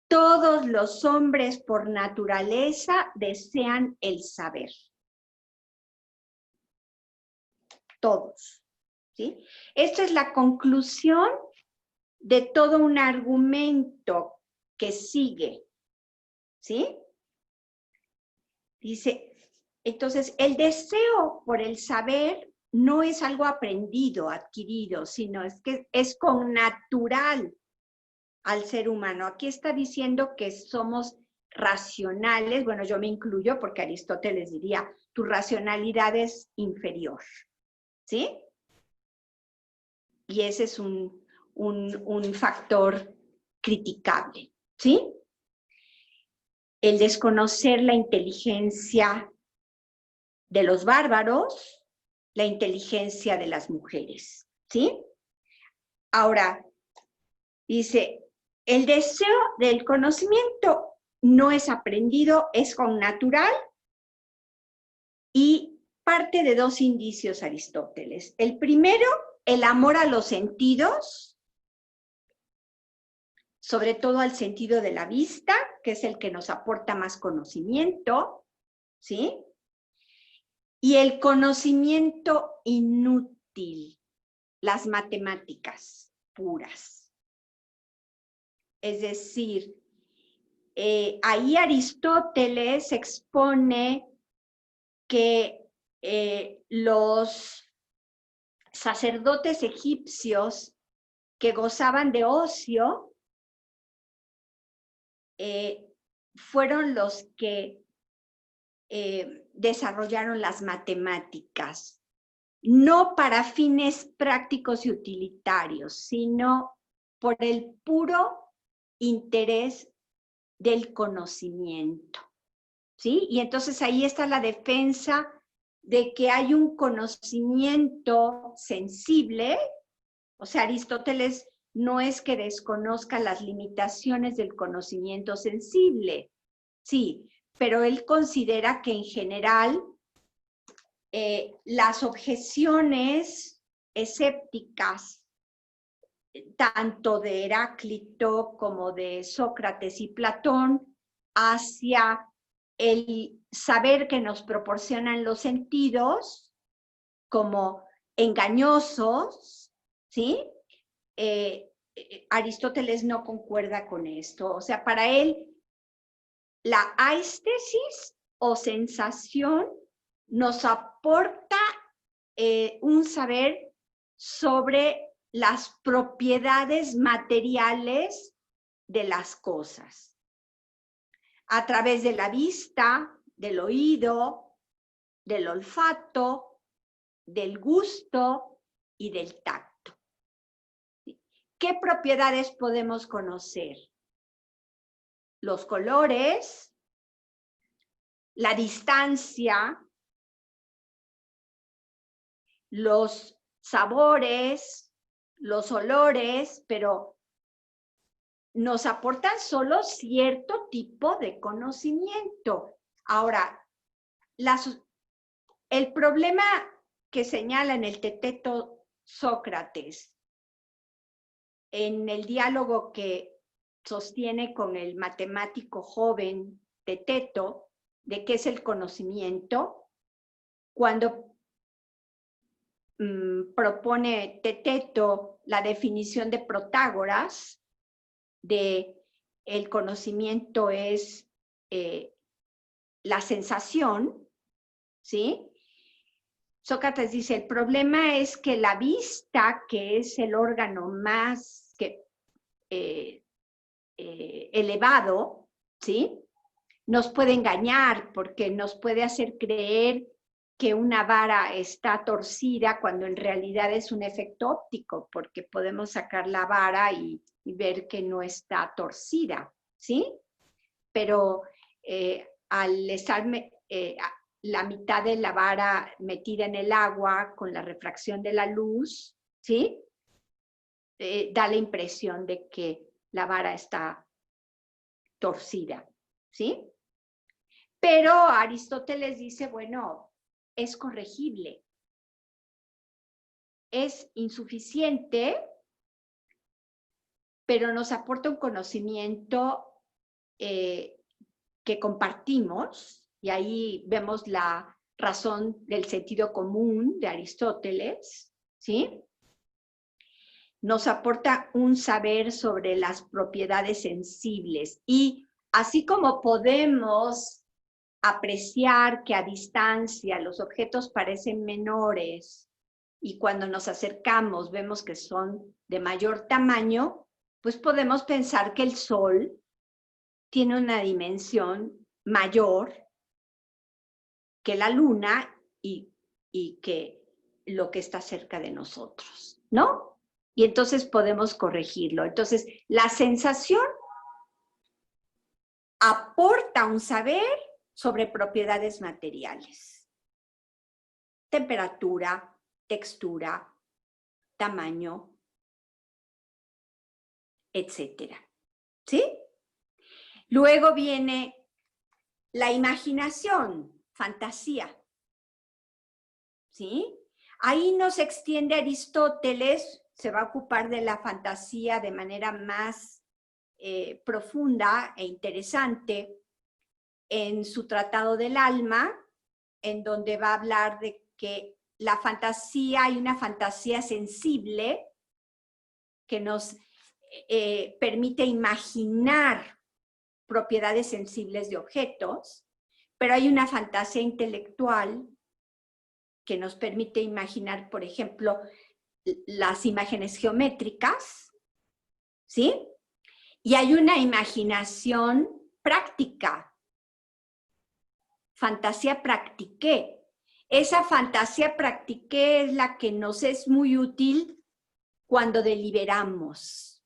Todos los hombres por naturaleza desean el saber. Todos, ¿sí? Esta es la conclusión de todo un argumento que sigue, ¿sí? Dice, entonces, el deseo por el saber no es algo aprendido, adquirido, sino es que es connatural al ser humano. Aquí está diciendo que somos racionales, bueno, yo me incluyo porque Aristóteles diría, tu racionalidad es inferior, ¿sí? Y ese es un factor criticable, ¿sí? El desconocer la inteligencia de los bárbaros, la inteligencia de las mujeres, ¿sí? Ahora, dice, el deseo del conocimiento no es aprendido, es connatural y parte de dos indicios Aristóteles. El primero, el amor a los sentidos, sobre todo al sentido de la vista, que es el que nos aporta más conocimiento, ¿sí? Y el conocimiento inútil, las matemáticas puras. Es decir, ahí Aristóteles expone que los sacerdotes egipcios que gozaban de ocio fueron los que desarrollaron las matemáticas, no para fines prácticos y utilitarios, sino por el puro interés del conocimiento, ¿sí? Y entonces ahí está la defensa de que hay un conocimiento sensible, o sea, Aristóteles no es que desconozca las limitaciones del conocimiento sensible, sí, pero él considera que en general las objeciones escépticas, tanto de Heráclito como de Sócrates y Platón, hacia el saber que nos proporcionan los sentidos como engañosos, ¿sí? Aristóteles no concuerda con esto. O sea, para él, la aistesis o sensación nos aporta un saber sobre las propiedades materiales de las cosas. A través de la vista, del oído, del olfato, del gusto y del tacto. ¿Qué propiedades podemos conocer? Los colores, la distancia, los sabores, los olores, pero nos aportan solo cierto tipo de conocimiento. Ahora, el problema que señala en el Teteto Sócrates, en el diálogo que sostiene con el matemático joven Teteto, de qué es el conocimiento, cuando propone Teteto la definición de Protágoras, de el conocimiento es la sensación, ¿sí? Sócrates dice, el problema es que la vista, que es el órgano más elevado, ¿sí? Nos puede engañar porque nos puede hacer creer que una vara está torcida cuando en realidad es un efecto óptico, porque podemos sacar la vara y ver que no está torcida, ¿sí? Pero al estar la mitad de la vara metida en el agua con la refracción de la luz, ¿sí? Da la impresión de que la vara está torcida, ¿sí? Pero Aristóteles dice, bueno, es corregible. Es insuficiente, pero nos aporta un conocimiento que compartimos, y ahí vemos la razón del sentido común de Aristóteles, ¿sí? Nos aporta un saber sobre las propiedades sensibles y así como podemos apreciar que a distancia los objetos parecen menores y cuando nos acercamos vemos que son de mayor tamaño, pues podemos pensar que el Sol tiene una dimensión mayor que la Luna y que lo que está cerca de nosotros, ¿no? Y entonces podemos corregirlo. Entonces, la sensación aporta un saber sobre propiedades materiales. Temperatura, textura, tamaño, etcétera. ¿Sí? Luego viene la imaginación, fantasía. ¿Sí? Ahí nos extiende Aristóteles, se va a ocupar de la fantasía de manera más profunda e interesante en su Tratado del Alma, en donde va a hablar de que la fantasía, hay una fantasía sensible que nos permite imaginar propiedades sensibles de objetos, pero hay una fantasía intelectual que nos permite imaginar, por ejemplo, las imágenes geométricas, ¿sí? Y hay una imaginación práctica, fantasía practiqué. Esa fantasía practiqué es la que nos es muy útil cuando deliberamos,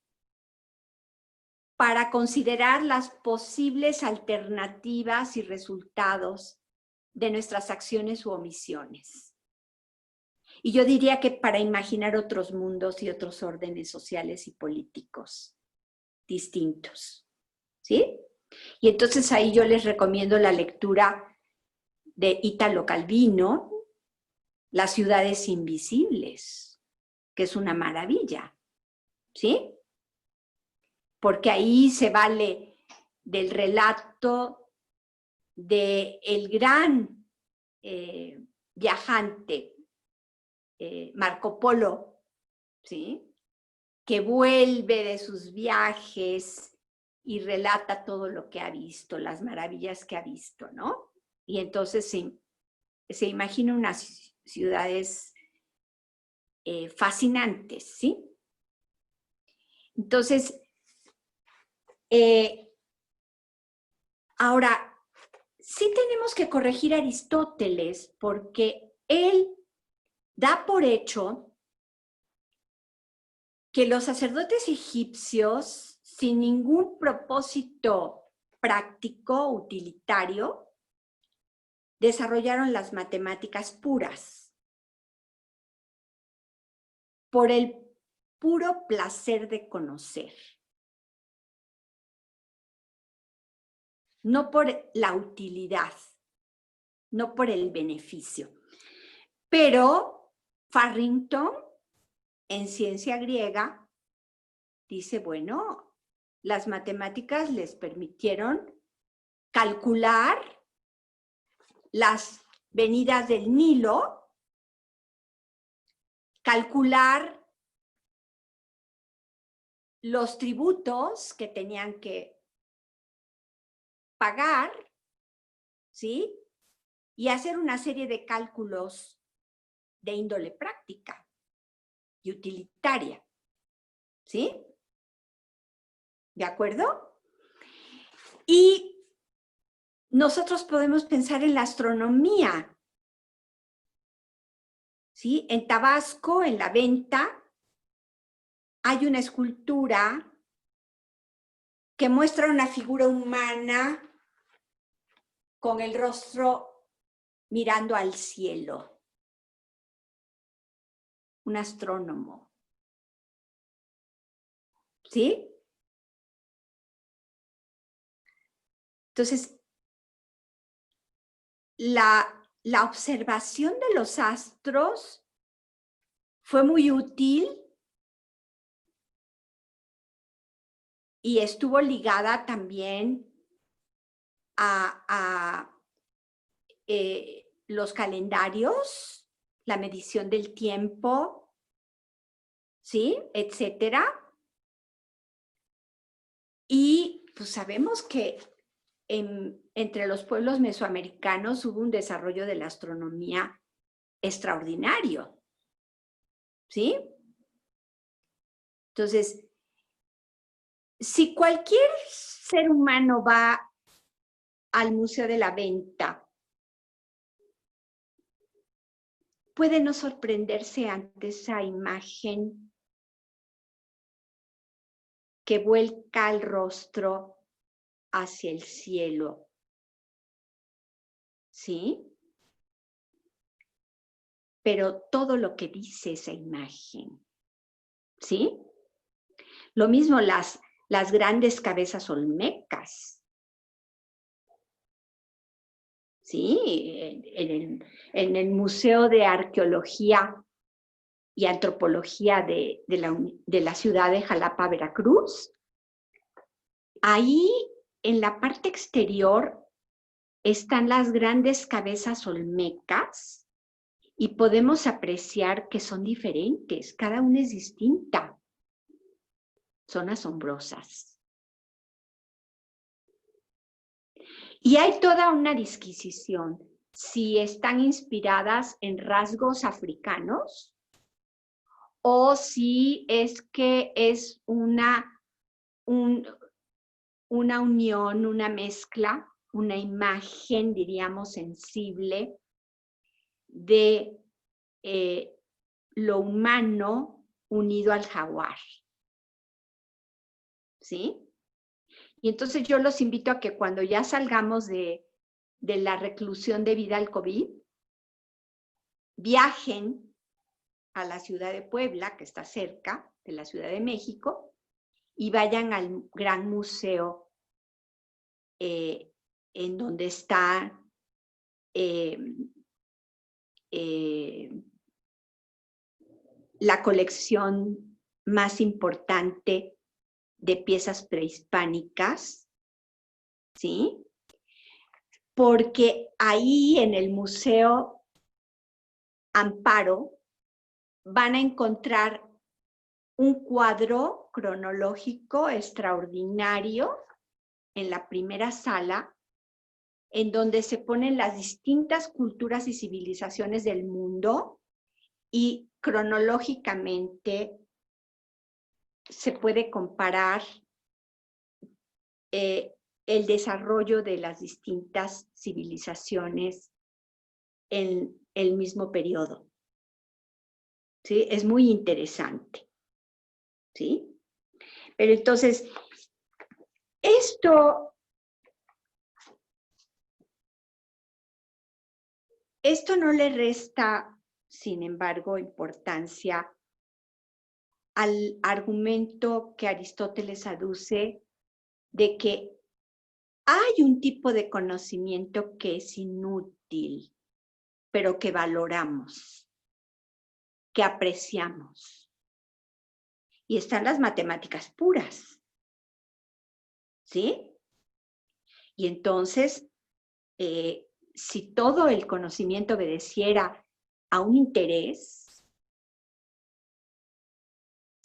para considerar las posibles alternativas y resultados de nuestras acciones u omisiones. Y yo diría que para imaginar otros mundos y otros órdenes sociales y políticos distintos, ¿sí? Y entonces ahí yo les recomiendo la lectura de Italo Calvino, Las ciudades invisibles, que es una maravilla, ¿sí? Porque ahí se vale del relato del gran viajante Marco Polo, ¿sí? Que vuelve de sus viajes y relata todo lo que ha visto, las maravillas que ha visto, ¿no? Y entonces se imagina unas ciudades fascinantes, ¿sí? Entonces, ahora, sí tenemos que corregir a Aristóteles porque él da por hecho que los sacerdotes egipcios, sin ningún propósito práctico, utilitario, desarrollaron las matemáticas puras por el puro placer de conocer, no por la utilidad, no por el beneficio. Pero Farrington, en ciencia griega, dice, bueno, las matemáticas les permitieron calcular las venidas del Nilo, calcular los tributos que tenían que pagar, ¿sí? Y hacer una serie de cálculos de índole práctica y utilitaria, ¿sí? ¿De acuerdo? Y nosotros podemos pensar en la astronomía, ¿sí? En Tabasco, en La Venta, hay una escultura que muestra una figura humana con el rostro mirando al cielo. Un astrónomo. ¿Sí? Entonces, la observación de los astros fue muy útil y estuvo ligada también a los calendarios, la medición del tiempo, ¿sí? Etcétera. Y pues sabemos que entre los pueblos mesoamericanos hubo un desarrollo de la astronomía extraordinario, ¿sí? Entonces, si cualquier ser humano va al Museo de la Venta, puede no sorprenderse ante esa imagen que vuelca el rostro hacia el cielo, ¿sí? Pero todo lo que dice esa imagen, ¿sí? Lo mismo las grandes cabezas olmecas, ¿sí? En el Museo de Arqueología y Antropología de la ciudad de Jalapa, Veracruz, ahí en la parte exterior están las grandes cabezas olmecas y podemos apreciar que son diferentes, cada una es distinta. Son asombrosas. Y hay toda una disquisición si están inspiradas en rasgos africanos o si es que es una unión, una mezcla, una imagen, diríamos, sensible de lo humano unido al jaguar. ¿Sí? Y entonces yo los invito a que cuando ya salgamos de la reclusión debida al COVID, viajen a la ciudad de Puebla, que está cerca de la Ciudad de México, y vayan al Gran Museo en donde está la colección más importante de piezas prehispánicas, ¿sí? Porque ahí en el Museo Amparo van a encontrar un cuadro cronológico extraordinario en la primera sala, en donde se ponen las distintas culturas y civilizaciones del mundo y cronológicamente se puede comparar el desarrollo de las distintas civilizaciones en el mismo periodo. ¿Sí? Es muy interesante. ¿Sí? Pero entonces, esto no le resta, sin embargo, importancia al argumento que Aristóteles aduce de que hay un tipo de conocimiento que es inútil, pero que valoramos, que apreciamos. Y están las matemáticas puras, ¿sí? Y entonces, si todo el conocimiento obedeciera a un interés,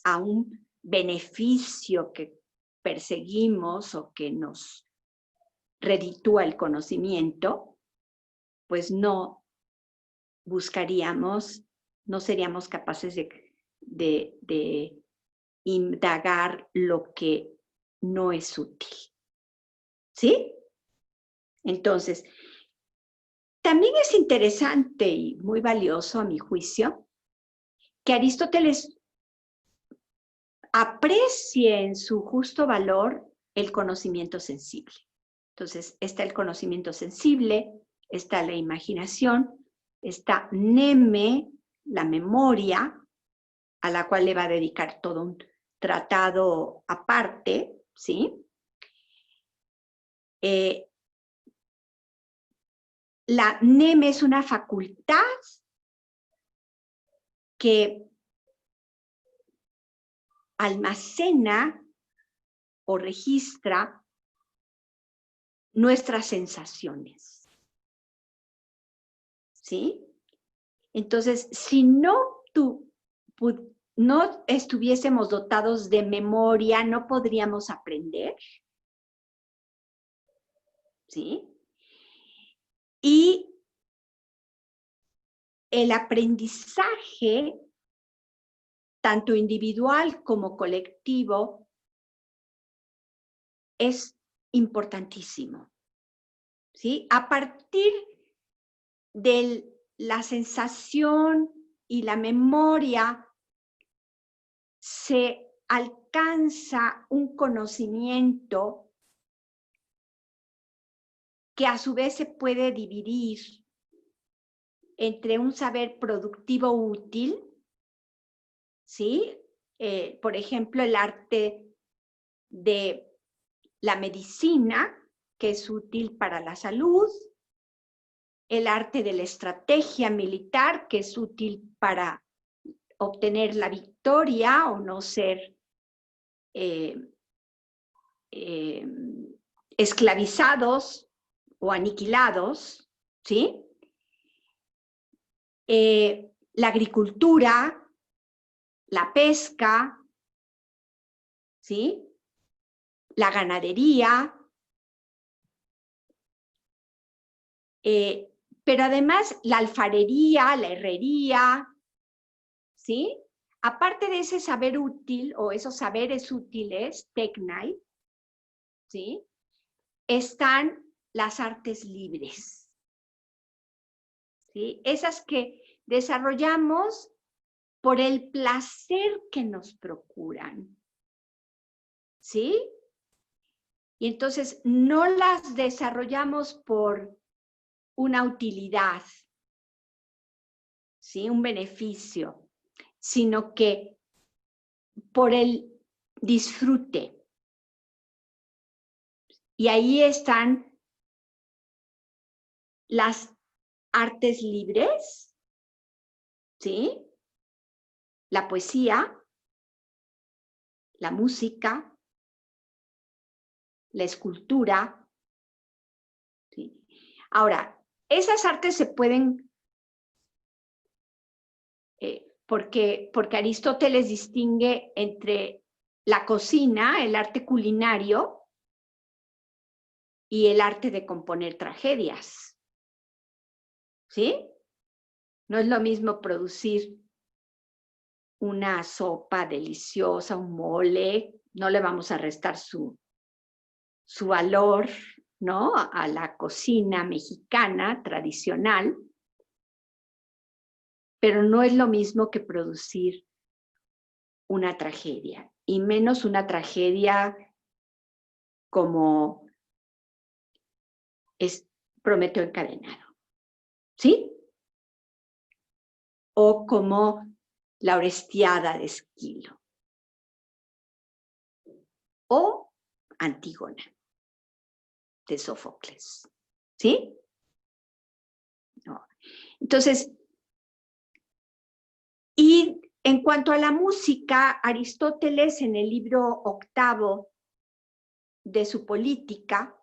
a un beneficio que perseguimos o que nos reditúa el conocimiento, pues no buscaríamos, no seríamos capaces de indagar lo que no es útil. ¿Sí? Entonces, también es interesante y muy valioso, a mi juicio, que Aristóteles aprecie en su justo valor el conocimiento sensible. Entonces, está el conocimiento sensible, está la imaginación, está Neme, la memoria, a la cual le va a dedicar todo un tratado aparte, ¿sí? La Neme es una facultad que almacena o registra nuestras sensaciones. ¿Sí? Entonces, si no estuviésemos dotados de memoria, no podríamos aprender. ¿sí? Y el aprendizaje, tanto individual como colectivo, es importantísimo, ¿sí? A partir de la sensación y la memoria, se alcanza un conocimiento que a su vez se puede dividir entre un saber productivo útil, ¿sí? Por ejemplo, el arte de la medicina, que es útil para la salud, el arte de la estrategia militar, que es útil para obtener la victoria o no ser esclavizados o aniquilados, ¿sí? La agricultura, la pesca, ¿sí? La ganadería, pero además la alfarería, la herrería, ¿sí? Aparte de ese saber útil o esos saberes útiles, tecnai, ¿sí? Están las artes libres, ¿sí? Esas que desarrollamos por el placer que nos procuran, ¿sí? Y entonces no las desarrollamos por una utilidad, ¿sí? Un beneficio, sino que por el disfrute. Y ahí están las artes libres, ¿sí? La poesía, la música, la escultura, ¿sí? Ahora, esas artes se pueden, porque Aristóteles distingue entre la cocina, el arte culinario, y el arte de componer tragedias, ¿sí? No es lo mismo producir una sopa deliciosa, un mole, no le vamos a restar su valor, ¿no? A la cocina mexicana tradicional, pero no es lo mismo que producir una tragedia, y menos una tragedia como es Prometeo encadenado, ¿sí? O como la Orestiada de Esquilo, o Antígona de Sófocles, ¿sí? No. Entonces, y en cuanto a la música, Aristóteles en el libro octavo de su Política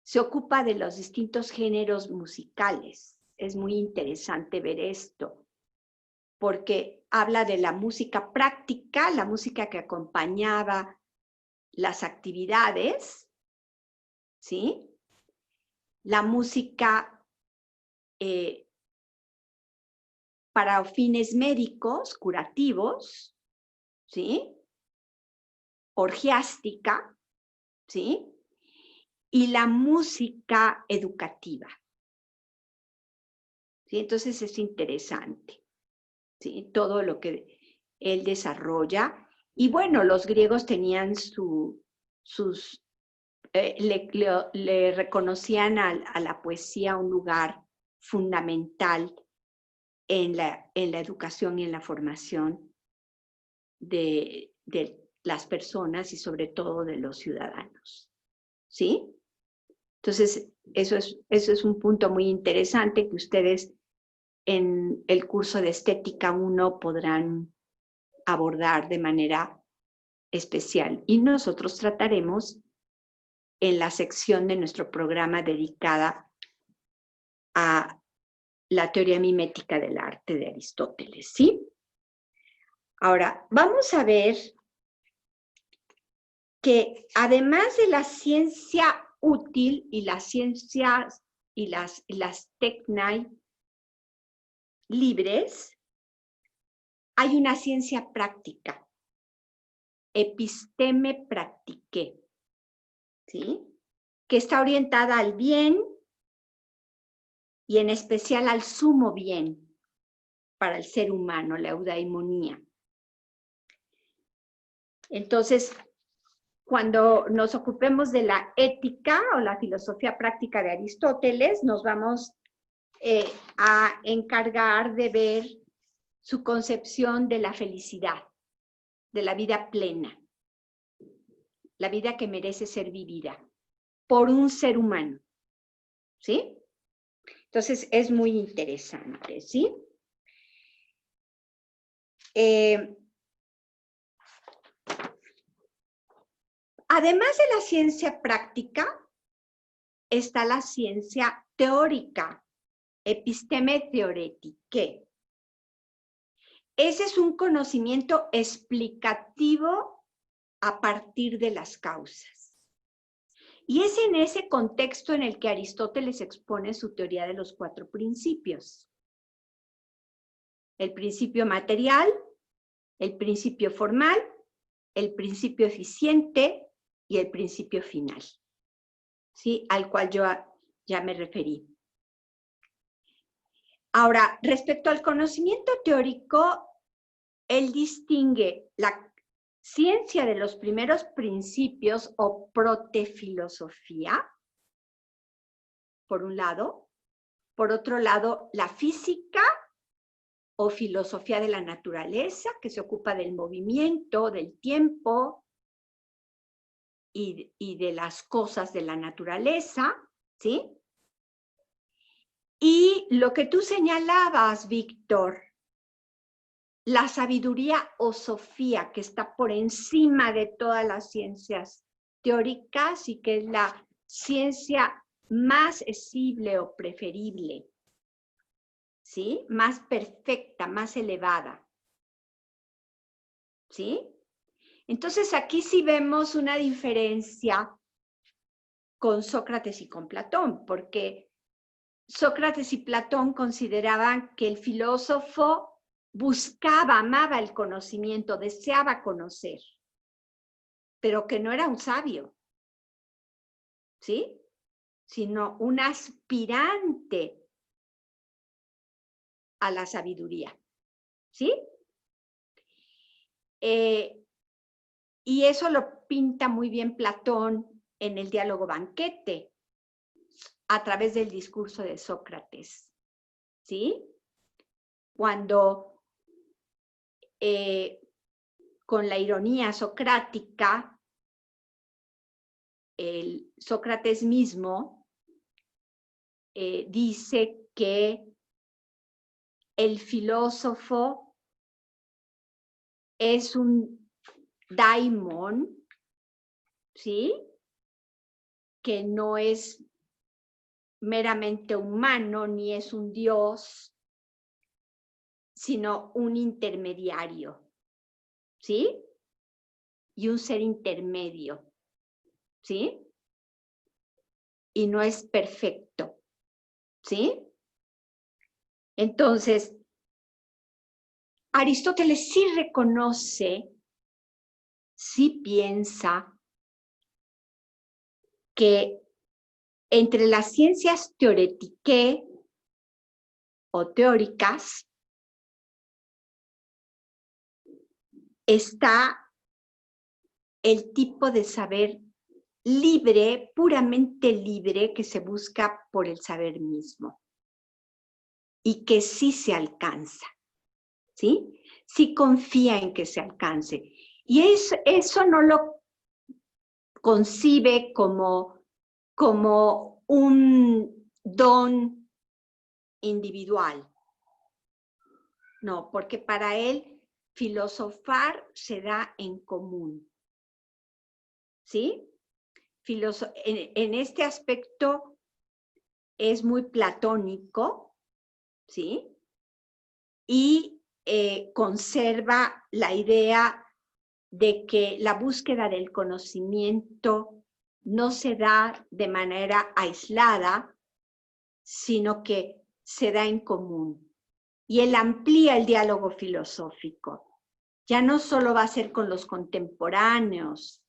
se ocupa de los distintos géneros musicales. Es muy interesante ver esto, porque habla de la música práctica, la música que acompañaba las actividades, ¿sí? La música para fines médicos, curativos, ¿sí? Orgiástica, ¿sí? Y la música educativa, ¿sí? Entonces es interesante, ¿sí? Todo lo que él desarrolla. Y bueno, los griegos tenían le reconocían a la poesía un lugar fundamental en la educación y en la formación de las personas y sobre todo de los ciudadanos, ¿sí? Entonces, eso es un punto muy interesante que ustedes en el curso de Estética 1 podrán abordar de manera especial. Y nosotros trataremos en la sección de nuestro programa dedicada a la teoría mimética del arte de Aristóteles, ¿sí? Ahora, vamos a ver que además de la ciencia útil y las ciencias y las tecnai libres, hay una ciencia práctica, episteme practiqué, ¿sí? Que está orientada al bien y en especial al sumo bien para el ser humano, la eudaimonía. Entonces, cuando nos ocupemos de la ética o la filosofía práctica de Aristóteles, nos vamos a encargar de ver su concepción de la felicidad, de la vida plena, la vida que merece ser vivida por un ser humano, ¿sí? Entonces, es muy interesante, ¿sí? Además de la ciencia práctica, está la ciencia teórica, episteme theoretique. Ese es un conocimiento explicativo a partir de las causas. Y es en ese contexto en el que Aristóteles expone su teoría de los 4 principios. El principio material, el principio formal, el principio eficiente y el principio final, ¿sí? Al cual yo ya me referí. Ahora, respecto al conocimiento teórico, él distingue la ciencia de los primeros principios o protefilosofía, por un lado. Por otro lado, la física o filosofía de la naturaleza, que se ocupa del movimiento, del tiempo y de las cosas de la naturaleza, ¿sí? Y lo que tú señalabas, Víctor, la sabiduría o sofía, que está por encima de todas las ciencias teóricas y que es la ciencia más esible o preferible, ¿sí? Más perfecta, más elevada, ¿sí? Entonces aquí sí vemos una diferencia con Sócrates y con Platón, porque Sócrates y Platón consideraban que el filósofo buscaba, amaba el conocimiento, deseaba conocer, pero que no era un sabio, ¿sí? Sino un aspirante a la sabiduría, ¿sí? Y eso lo pinta muy bien Platón en el diálogo Banquete, a través del discurso de Sócrates, ¿sí? Cuando con la ironía socrática, el Sócrates mismo dice que el filósofo es un daimon, ¿sí? Que no es meramente humano ni es un dios, sino un intermediario, ¿sí? Y un ser intermedio, ¿sí? Y no es perfecto, ¿sí? Entonces, Aristóteles sí reconoce, sí piensa que entre las ciencias teoretiqué o teóricas está el tipo de saber libre, puramente libre, que se busca por el saber mismo y que sí se alcanza, ¿sí? Sí confía en que se alcance. Y eso no lo concibe como un don individual. No, porque para él filosofar se da en común, ¿sí? En este aspecto es muy platónico, ¿sí? Y conserva la idea de que la búsqueda del conocimiento no se da de manera aislada, sino que se da en común. Y él amplía el diálogo filosófico. Ya no solo va a ser con los contemporáneos,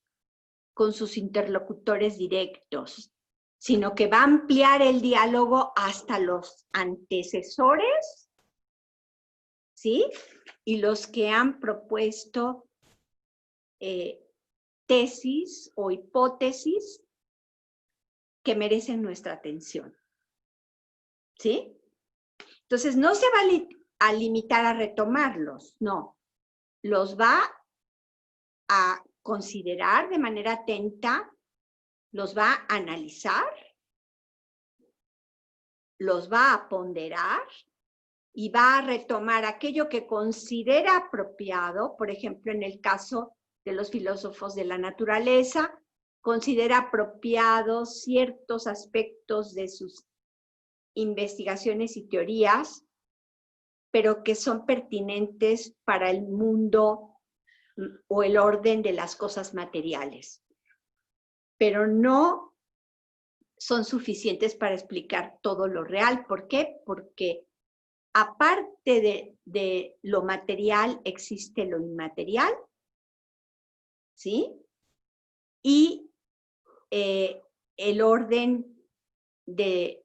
con sus interlocutores directos, sino que va a ampliar el diálogo hasta los antecesores, ¿sí? Y los que han propuesto tesis o hipótesis que merecen nuestra atención, ¿sí? Entonces, no se va a limitar a retomarlos, no. Los va a considerar de manera atenta, los va a analizar, los va a ponderar y va a retomar aquello que considera apropiado, por ejemplo, en el caso de los filósofos de la naturaleza, considera apropiados ciertos aspectos de sus investigaciones y teorías, pero que son pertinentes para el mundo o el orden de las cosas materiales. Pero no son suficientes para explicar todo lo real. ¿Por qué? Porque aparte de lo material existe lo inmaterial, ¿sí? Y el orden de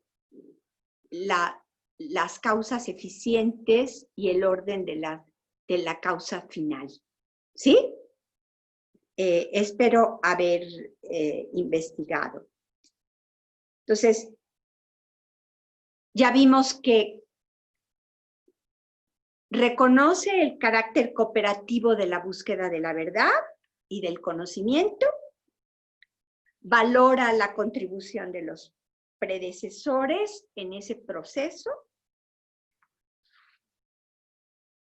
las causas eficientes y el orden de la causa final, ¿sí? Espero haber investigado. Entonces, ya vimos que reconoce el carácter cooperativo de la búsqueda de la verdad y del conocimiento, valora la contribución de los predecesores en ese proceso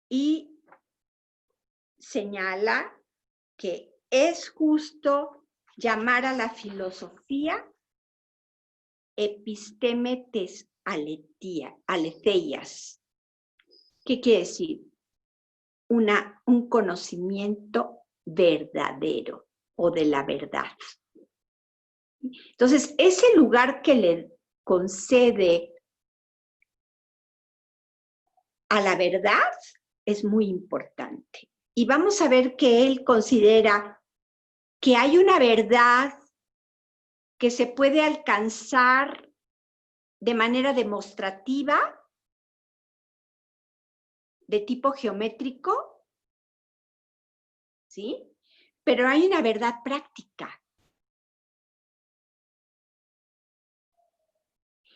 y señala que es justo llamar a la filosofía epistemetes aletheias. ¿Qué quiere decir? Un conocimiento verdadero o de la verdad. Entonces, ese lugar que le concede a la verdad es muy importante. Y vamos a ver que él considera que hay una verdad que se puede alcanzar de manera demostrativa, de tipo geométrico, ¿sí? Pero hay una verdad práctica.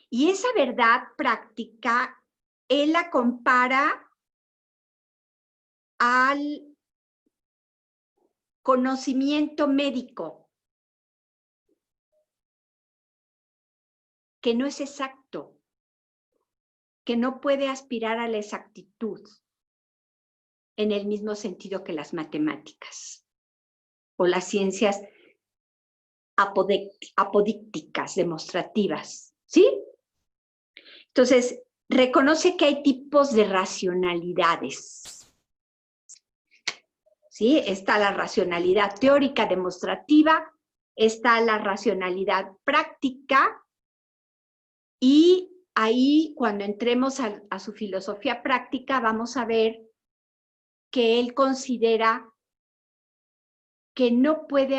Y esa verdad práctica, él la compara al conocimiento médico, que no es exacto, que no puede aspirar a la exactitud en el mismo sentido que las matemáticas o las ciencias apodícticas, demostrativas, ¿sí? Entonces, reconoce que hay tipos de racionalidades, ¿sí? Está la racionalidad teórica demostrativa, está la racionalidad práctica, y ahí, cuando entremos a su filosofía práctica, vamos a ver que él considera que no puede,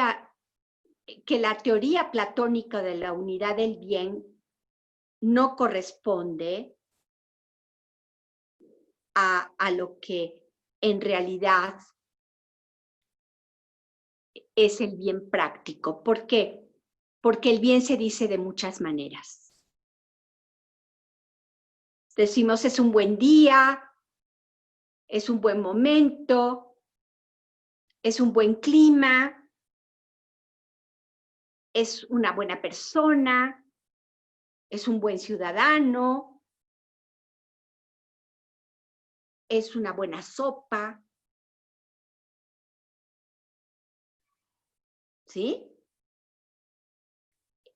que la teoría platónica de la unidad del bien no corresponde a lo que en realidad es el bien práctico. ¿Por qué? Porque el bien se dice de muchas maneras. Decimos es un buen día, es un buen momento, es un buen clima, es una buena persona, es un buen ciudadano, es una buena sopa, ¿sí?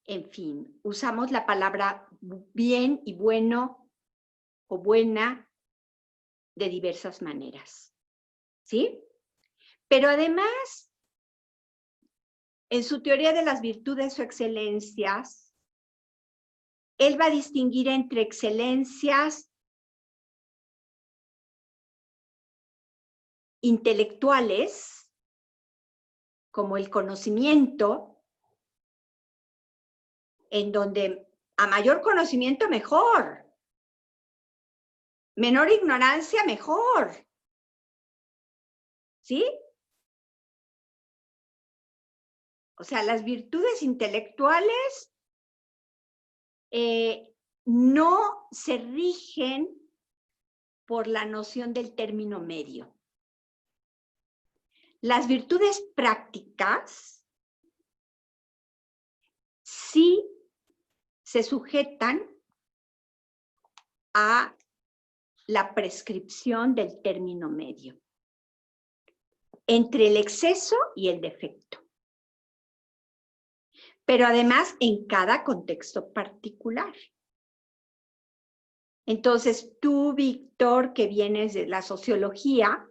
En fin, usamos la palabra bien y bueno o buena de diversas maneras, ¿sí? Pero además, en su teoría de las virtudes o excelencias, él va a distinguir entre excelencias intelectuales, como el conocimiento, en donde a mayor conocimiento mejor, menor ignorancia mejor, ¿sí? O sea, las virtudes intelectuales no se rigen por la noción del término medio. Las virtudes prácticas sí se sujetan a la prescripción del término medio, entre el exceso y el defecto. Pero además en cada contexto particular. Entonces, tú, Víctor, que vienes de la sociología,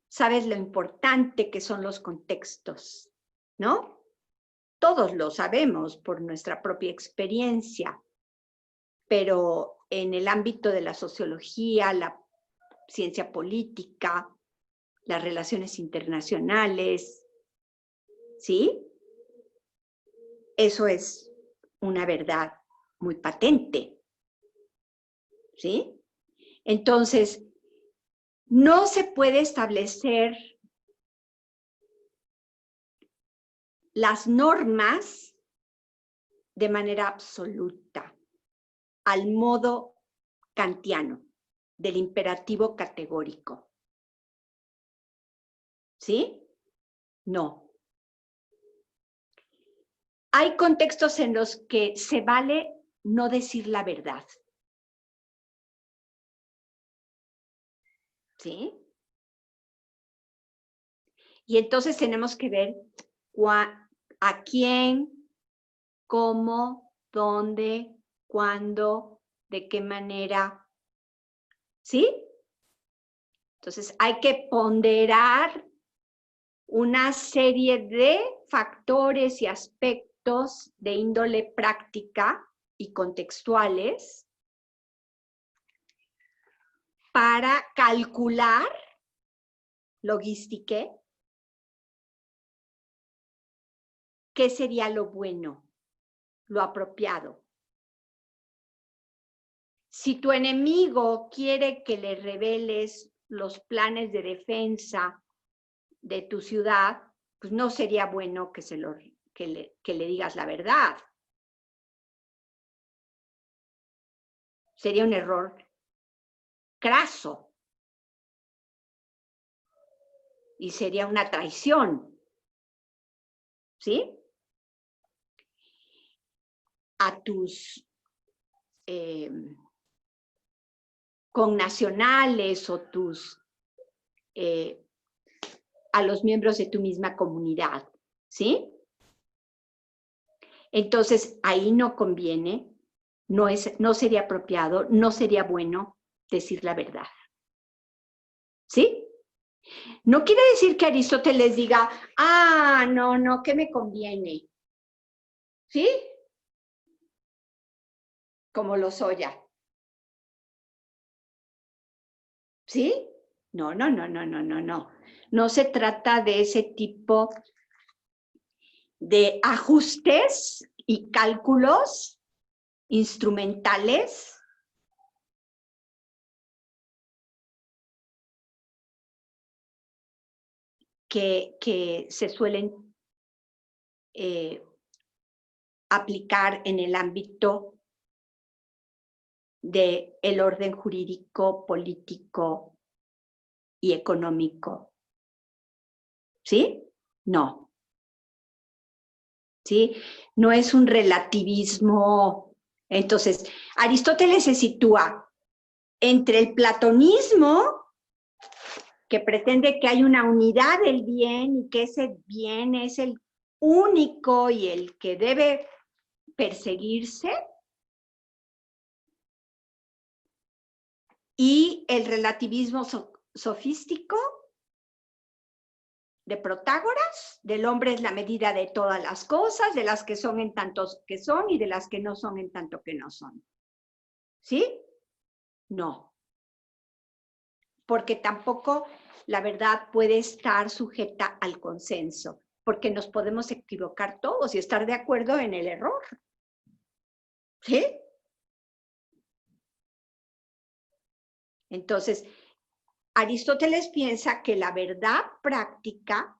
sabes lo importante que son los contextos, ¿no? Todos lo sabemos por nuestra propia experiencia, pero en el ámbito de la sociología, la ciencia política, las relaciones internacionales, ¿sí? Eso es una verdad muy patente, ¿sí? Entonces, no se puede establecer las normas de manera absoluta, al modo kantiano, del imperativo categórico. ¿Sí? No. Hay contextos en los que se vale no decir la verdad. ¿Sí? Y entonces tenemos que ver a quién, cómo, dónde, cuándo, de qué manera. ¿Sí? Entonces hay que ponderar una serie de factores y aspectos de índole práctica y contextuales para calcular logística, qué sería lo bueno, lo apropiado. Si tu enemigo quiere que le reveles los planes de defensa de tu ciudad, pues no sería bueno que le digas la verdad. Sería un error craso. Y sería una traición. ¿Sí? A tus connacionales o a los miembros de tu misma comunidad. ¿Sí? Entonces, ahí no conviene, no sería apropiado, no sería bueno decir la verdad. ¿Sí? No quiere decir que Aristóteles diga, no, ¿qué me conviene? ¿Sí? Como Lozoya. ¿Sí? No. No se trata de ese tipo de ajustes y cálculos instrumentales que se suelen aplicar en el ámbito del orden jurídico, político y económico. ¿Sí? No. ¿Sí? No es un relativismo. Entonces, Aristóteles se sitúa entre el platonismo, que pretende que hay una unidad del bien y que ese bien es el único y el que debe perseguirse, y el relativismo sofístico, de Protágoras, del hombre es la medida de todas las cosas, de las que son en tantos que son y de las que no son en tanto que no son. ¿Sí? No. Porque tampoco la verdad puede estar sujeta al consenso, porque nos podemos equivocar todos y estar de acuerdo en el error. ¿Sí? Entonces, Aristóteles piensa que la verdad práctica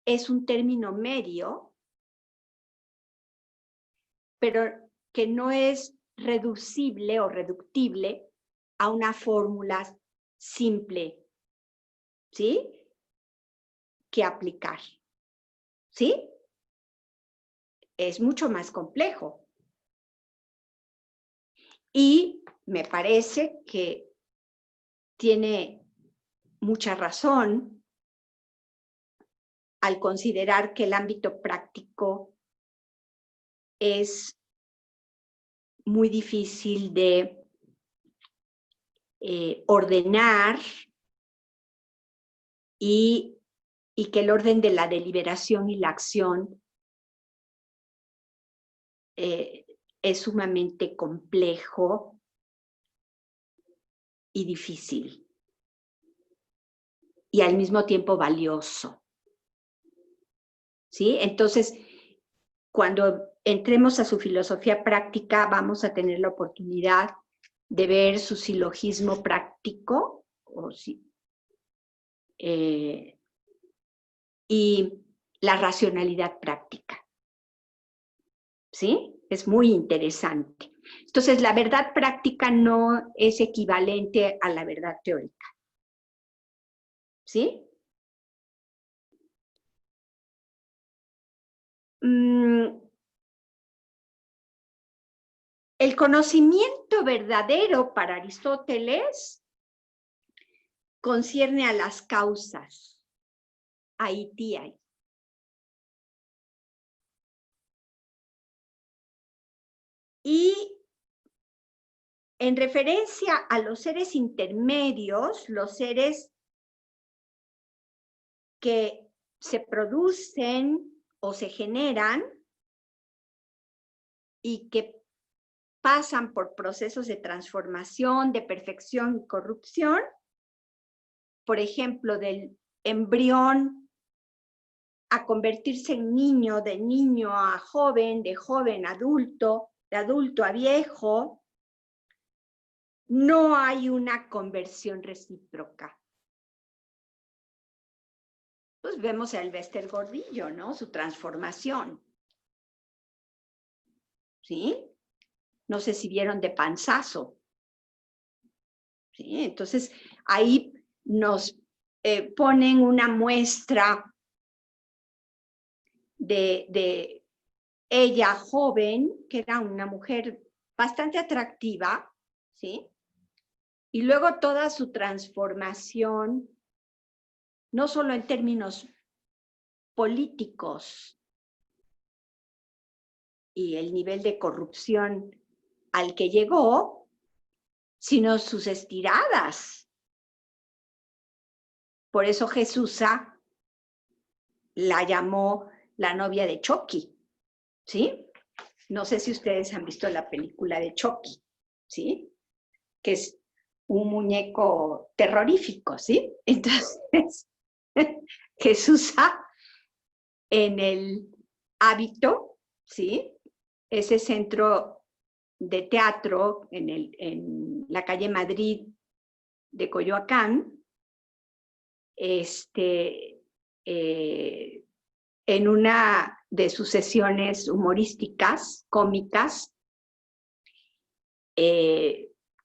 es un término medio, pero que no es reducible o reductible a una fórmula simple, ¿sí? Que aplicar, ¿sí? Es mucho más complejo. Y me parece que tiene mucha razón al considerar que el ámbito práctico es muy difícil de ordenar y que el orden de la deliberación y la acción es sumamente complejo y difícil, y al mismo tiempo valioso. ¿Sí? Entonces, cuando entremos a su filosofía práctica, vamos a tener la oportunidad de ver su silogismo práctico, y la racionalidad práctica. ¿Sí? Es muy interesante. Entonces, la verdad práctica no es equivalente a la verdad teórica. ¿Sí? El conocimiento verdadero para Aristóteles concierne a las causas, aitiai. Y en referencia a los seres intermedios, los seres que se producen o se generan y que pasan por procesos de transformación, de perfección y corrupción, por ejemplo, del embrión a convertirse en niño, de niño a joven, de joven a adulto, de adulto a viejo, no hay una conversión recíproca. Pues vemos a Elvester Gordillo, ¿no? Su transformación. ¿Sí? No sé si vieron De Panzazo. ¿Sí? Entonces, ahí nos ponen una muestra de ella joven, que era una mujer bastante atractiva, ¿sí? Y luego toda su transformación, no solo en términos políticos y el nivel de corrupción al que llegó, sino sus estiradas. Por eso Jesús la llamó la novia de Chucky, ¿sí? No sé si ustedes han visto la película de Chucky, ¿sí? Que es un muñeco terrorífico, ¿sí? Entonces, Jesús en el Hábito, ¿sí? Ese centro de teatro en la calle Madrid de Coyoacán, en una de sus sesiones humorísticas, cómicas,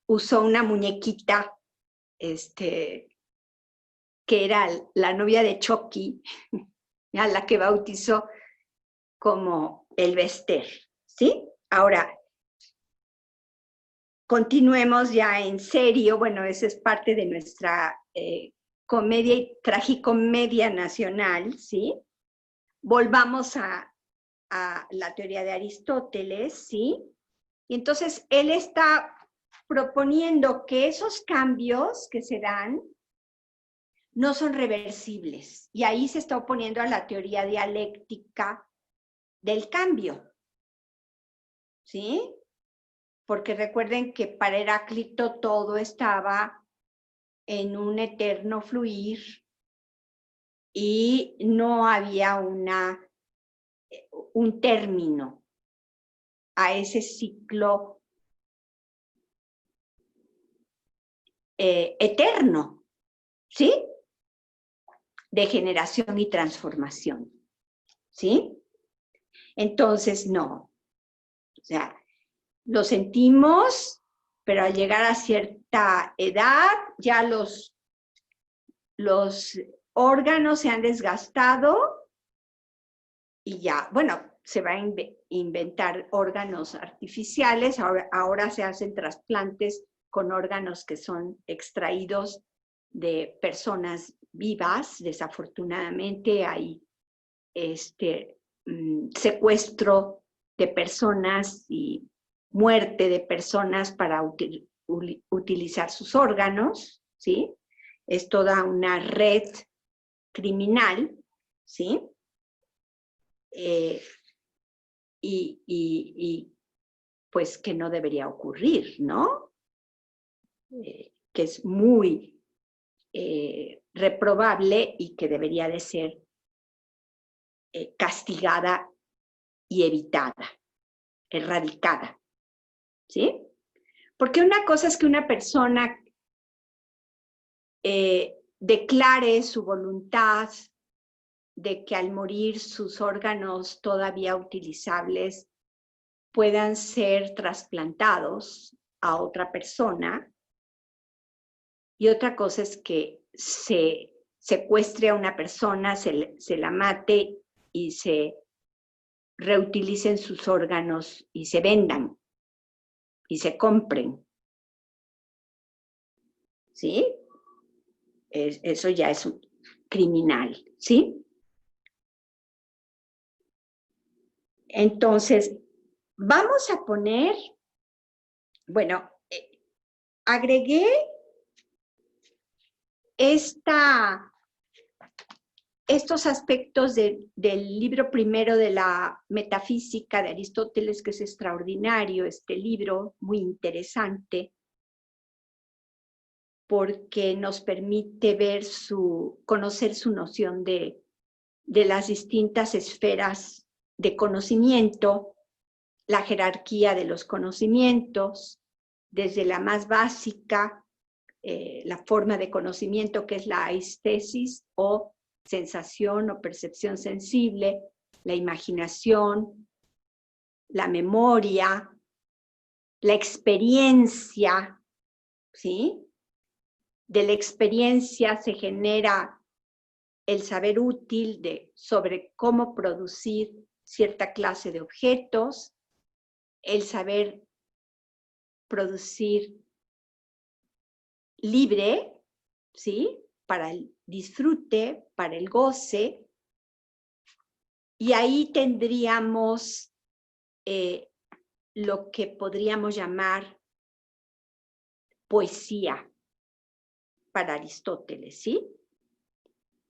usó una muñequita que era la novia de Chucky, a la que bautizó como Elvester, ¿sí? Ahora, continuemos ya en serio. Bueno, esa es parte de nuestra comedia y tragicomedia nacional, ¿sí? Volvamos a la teoría de Aristóteles, ¿sí? Y entonces él está proponiendo que esos cambios que se dan no son reversibles. Y ahí se está oponiendo a la teoría dialéctica del cambio. ¿Sí? Porque recuerden que para Heráclito todo estaba en un eterno fluir y no había un término a ese ciclo eterno, ¿sí? De generación y transformación, ¿sí? Entonces, no. O sea, lo sentimos, pero al llegar a cierta edad, ya los órganos se han desgastado y ya, bueno, se va a inventar órganos artificiales, ahora se hacen trasplantes con órganos que son extraídos de personas vivas. Desafortunadamente hay secuestro de personas y muerte de personas para utilizar sus órganos, ¿sí? Es toda una red criminal, ¿sí? Pues que no debería ocurrir, ¿no? Que es muy reprobable y que debería de ser castigada y evitada, erradicada, ¿sí? Porque una cosa es que una persona declare su voluntad de que al morir sus órganos todavía utilizables puedan ser trasplantados a otra persona, y otra cosa es que se secuestre a una persona, se la mate y se reutilicen sus órganos y se vendan y se compren, ¿sí? Eso ya es un criminal, ¿sí? Entonces, vamos a poner, bueno, agregué estos aspectos del libro primero de la metafísica de Aristóteles, que es extraordinario, este libro, muy interesante, porque nos permite conocer su noción de las distintas esferas de conocimiento, la jerarquía de los conocimientos, desde la más básica, la forma de conocimiento que es la aistesis o sensación o percepción sensible, la imaginación, la memoria, la experiencia, ¿sí? De la experiencia se genera el saber útil sobre cómo producir cierta clase de objetos, el saber producir libre, ¿sí? Para el disfrute, para el goce, y ahí tendríamos lo que podríamos llamar poesía para Aristóteles, ¿sí?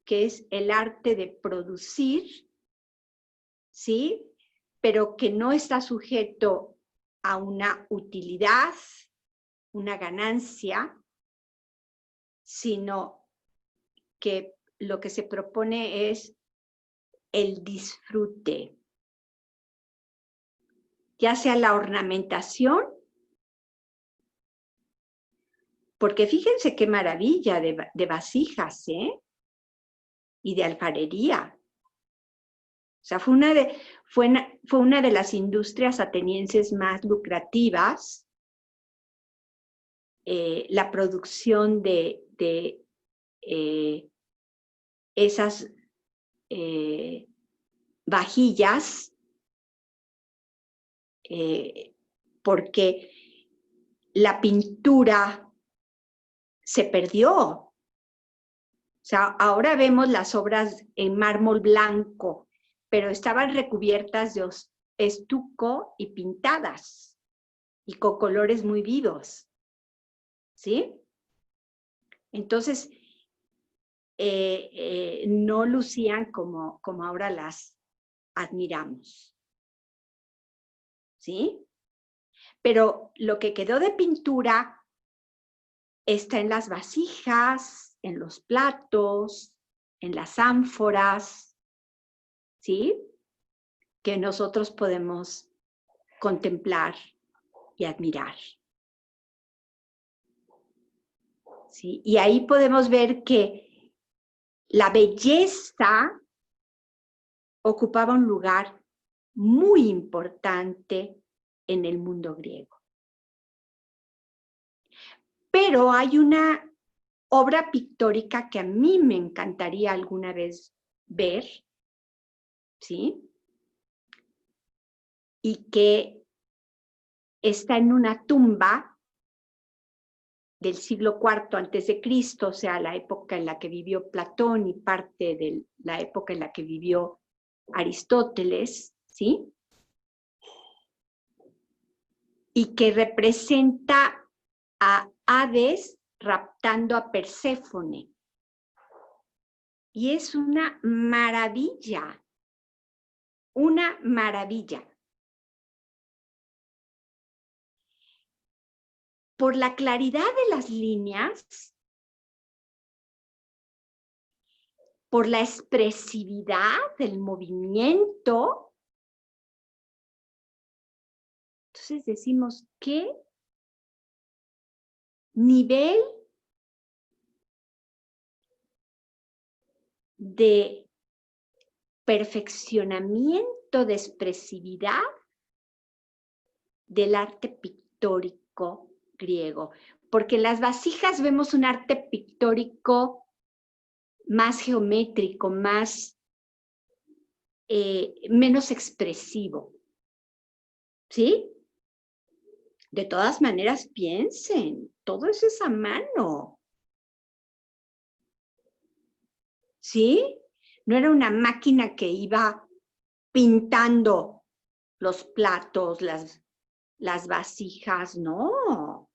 Que es el arte de producir, ¿sí? Pero que no está sujeto a una utilidad, una ganancia, sino que lo que se propone es el disfrute, ya sea la ornamentación, porque fíjense qué maravilla de vasijas, ¿eh? Y de alfarería. O sea, fue una de las industrias atenienses más lucrativas, la producción de esas vajillas, porque la pintura se perdió. O sea, ahora vemos las obras en mármol blanco, pero estaban recubiertas de estuco y pintadas, y con colores muy vivos, ¿sí? Entonces, no lucían como ahora las admiramos. ¿Sí? Pero lo que quedó de pintura está en las vasijas, en los platos, en las ánforas, ¿sí? Que nosotros podemos contemplar y admirar. ¿Sí? Y ahí podemos ver que la belleza ocupaba un lugar muy importante en el mundo griego. Pero hay una obra pictórica que a mí me encantaría alguna vez ver, ¿sí? Y que está en una tumba del siglo IV antes de Cristo, o sea, la época en la que vivió Platón y parte de la época en la que vivió Aristóteles, ¿sí? Y que representa a Hades raptando a Perséfone. Y es una maravilla, una maravilla. Por la claridad de las líneas, por la expresividad del movimiento. Entonces decimos, ¿qué nivel de perfeccionamiento de expresividad del arte pictórico griego? Porque en las vasijas vemos un arte pictórico más geométrico, más menos expresivo. ¿Sí? De todas maneras, piensen, todo eso es a mano. ¿Sí? No era una máquina que iba pintando los platos, las vasijas, no.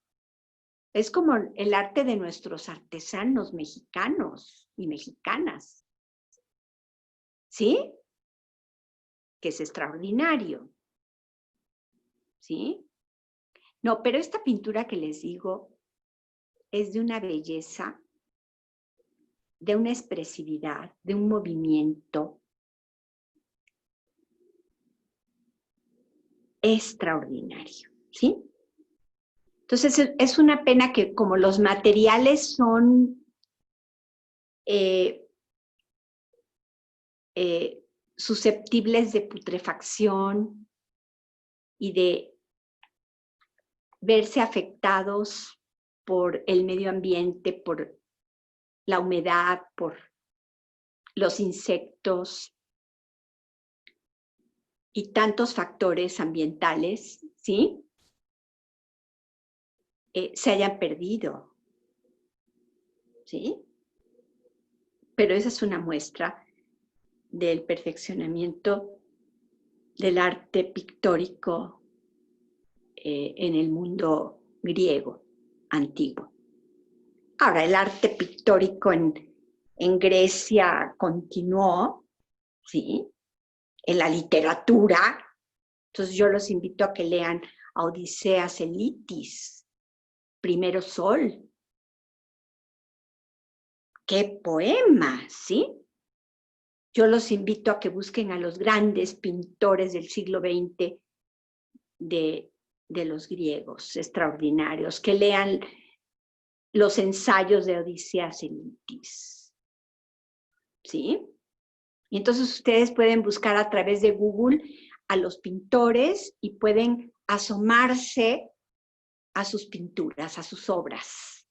Es como el arte de nuestros artesanos mexicanos y mexicanas. ¿Sí? Que es extraordinario. ¿Sí? No, pero esta pintura que les digo es de una belleza, de una expresividad, de un movimiento extraordinario, ¿sí? Entonces es una pena que como los materiales son susceptibles de putrefacción y de verse afectados por el medio ambiente, por la humedad, por los insectos y tantos factores ambientales, ¿sí? Se hayan perdido, ¿sí? Pero esa es una muestra del perfeccionamiento del arte pictórico en el mundo griego antiguo. Ahora, el arte pictórico en Grecia continuó, ¿sí? En la literatura. Entonces yo los invito a que lean a Odiseas en Litis, Primero Sol. ¡Qué poema!, ¿sí? Yo los invito a que busquen a los grandes pintores del siglo XX de los griegos, extraordinarios, que lean los ensayos de Odiseas en Litis, ¿sí? Y entonces ustedes pueden buscar a través de Google a los pintores y pueden asomarse a sus pinturas, a sus obras.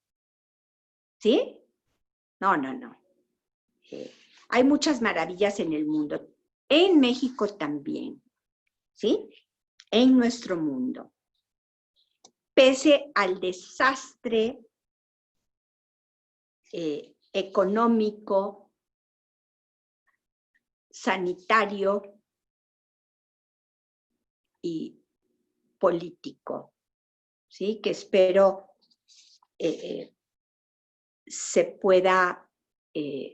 ¿Sí? No. Hay muchas maravillas en el mundo. En México también. ¿Sí? En nuestro mundo. Pese al desastre económico, sanitario y político, ¿sí? Que espero se pueda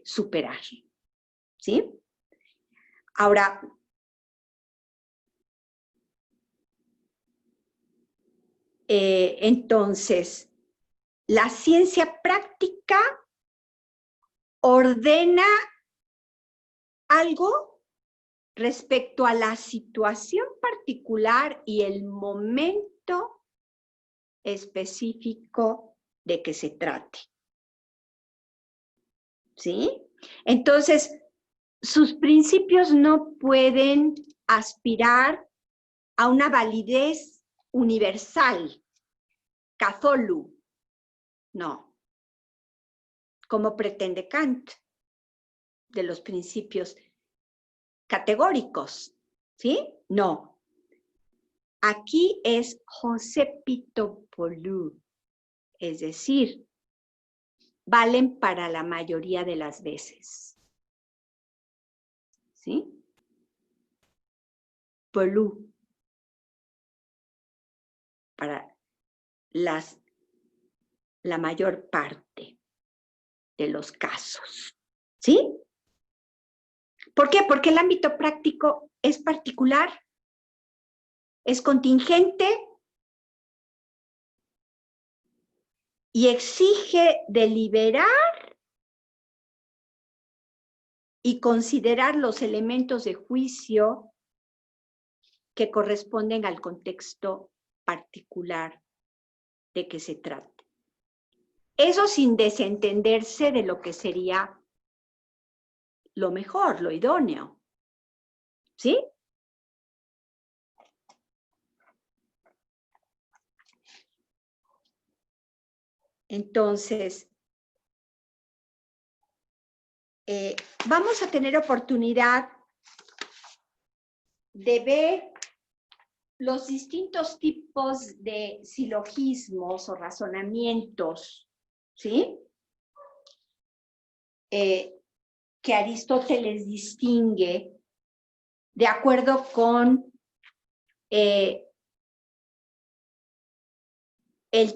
superar. ¿Sí? Ahora, entonces, la ciencia práctica ordena algo respecto a la situación particular y el momento específico de que se trate. ¿Sí? Entonces, sus principios no pueden aspirar a una validez universal, Cthulhu, no, como pretende Kant, de los principios categóricos, ¿sí? No. Aquí es José Pitopolú, es decir, valen para la mayoría de las veces, ¿sí? Polú, para la mayor parte de los casos, ¿sí? ¿Por qué? Porque el ámbito práctico es particular, es contingente y exige deliberar y considerar los elementos de juicio que corresponden al contexto particular de que se trata. Eso sin desentenderse de lo que sería lo mejor, lo idóneo. ¿Sí? Entonces, vamos a tener oportunidad de ver los distintos tipos de silogismos o razonamientos, ¿sí? Que Aristóteles distingue de acuerdo con el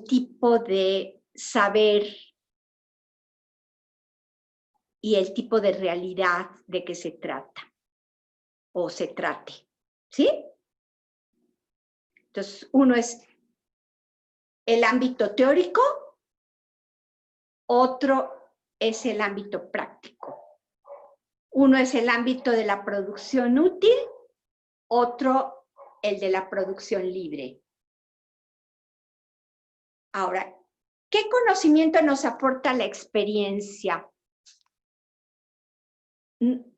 tipo de saber y el tipo de realidad de que se trata o se trate, ¿sí? Entonces, uno es el ámbito teórico, otro es el ámbito práctico. Uno es el ámbito de la producción útil, otro el de la producción libre. Ahora, ¿qué conocimiento nos aporta la experiencia?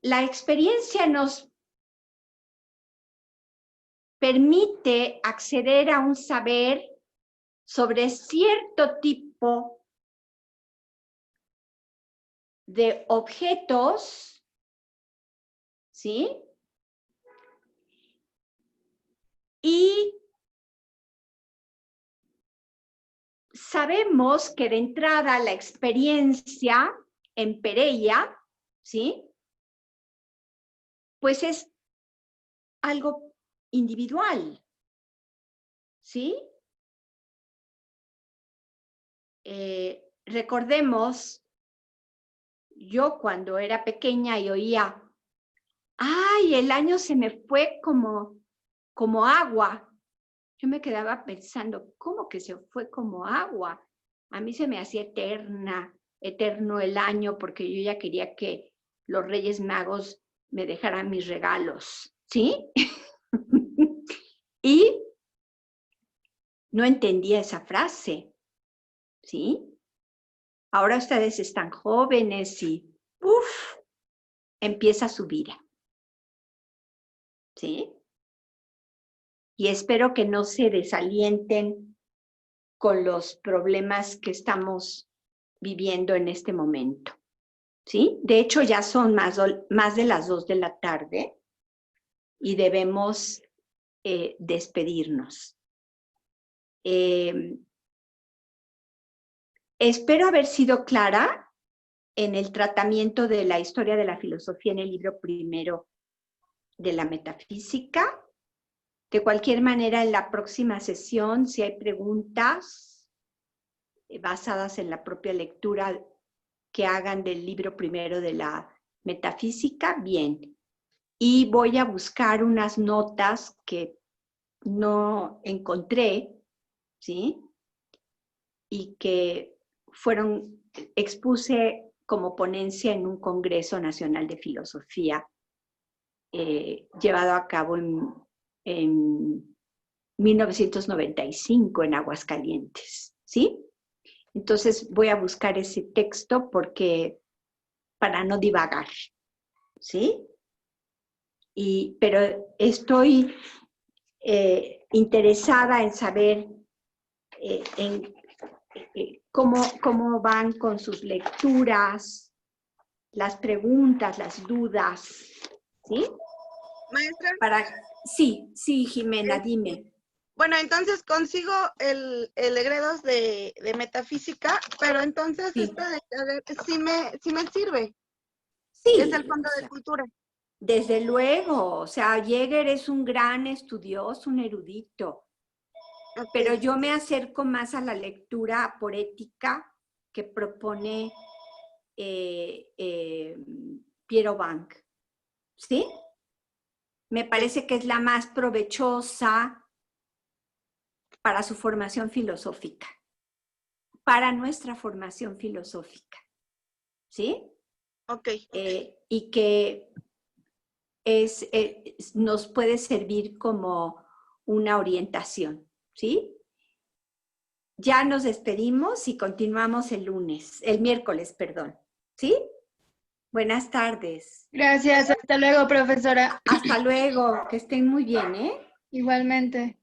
La experiencia nos permite acceder a un saber sobre cierto tipo de objetos, ¿sí? Y sabemos que de entrada la experiencia en Pereya, ¿sí? Pues es algo individual, ¿sí? Recordemos, yo cuando era pequeña y oía, ¡ay, el año se me fue como agua! Yo me quedaba pensando, ¿cómo que se fue como agua? A mí se me hacía eterno el año, porque yo ya quería que los Reyes Magos me dejaran mis regalos, ¿sí? Y no entendía esa frase, ¿sí? Ahora ustedes están jóvenes y, empieza su vida, ¿sí? Y espero que no se desalienten con los problemas que estamos viviendo en este momento, ¿sí? De hecho, ya son más de las 2 de la tarde y debemos despedirnos. Espero haber sido clara en el tratamiento de la historia de la filosofía en el libro primero de la metafísica. De cualquier manera, en la próxima sesión, si hay preguntas basadas en la propia lectura que hagan del libro primero de la metafísica, bien. Y voy a buscar unas notas que no encontré, ¿sí? Y que expuse como ponencia en un Congreso Nacional de Filosofía llevado a cabo en 1995 en Aguascalientes, ¿sí? Entonces voy a buscar ese texto para no divagar, ¿sí? Pero estoy interesada en saber cómo van con sus lecturas, las preguntas, las dudas, ¿sí? Maestra. Sí, Jimena, dime. Bueno, entonces consigo el egredos de metafísica, pero entonces Sí. esto sí me sirve. Sí. Es el Fondo de Cultura. Desde luego, o sea, Jäger es un gran estudioso, un erudito. Okay. Pero yo me acerco más a la lectura poética que propone Piero Bank, ¿sí? Me parece que es la más provechosa para su formación filosófica, para nuestra formación filosófica, ¿sí? Ok. Y que nos puede servir como una orientación, ¿sí? Ya nos despedimos y continuamos el miércoles, perdón, ¿sí? Buenas tardes. Gracias, hasta luego, profesora. Hasta luego, que estén muy bien, ¿eh? Igualmente.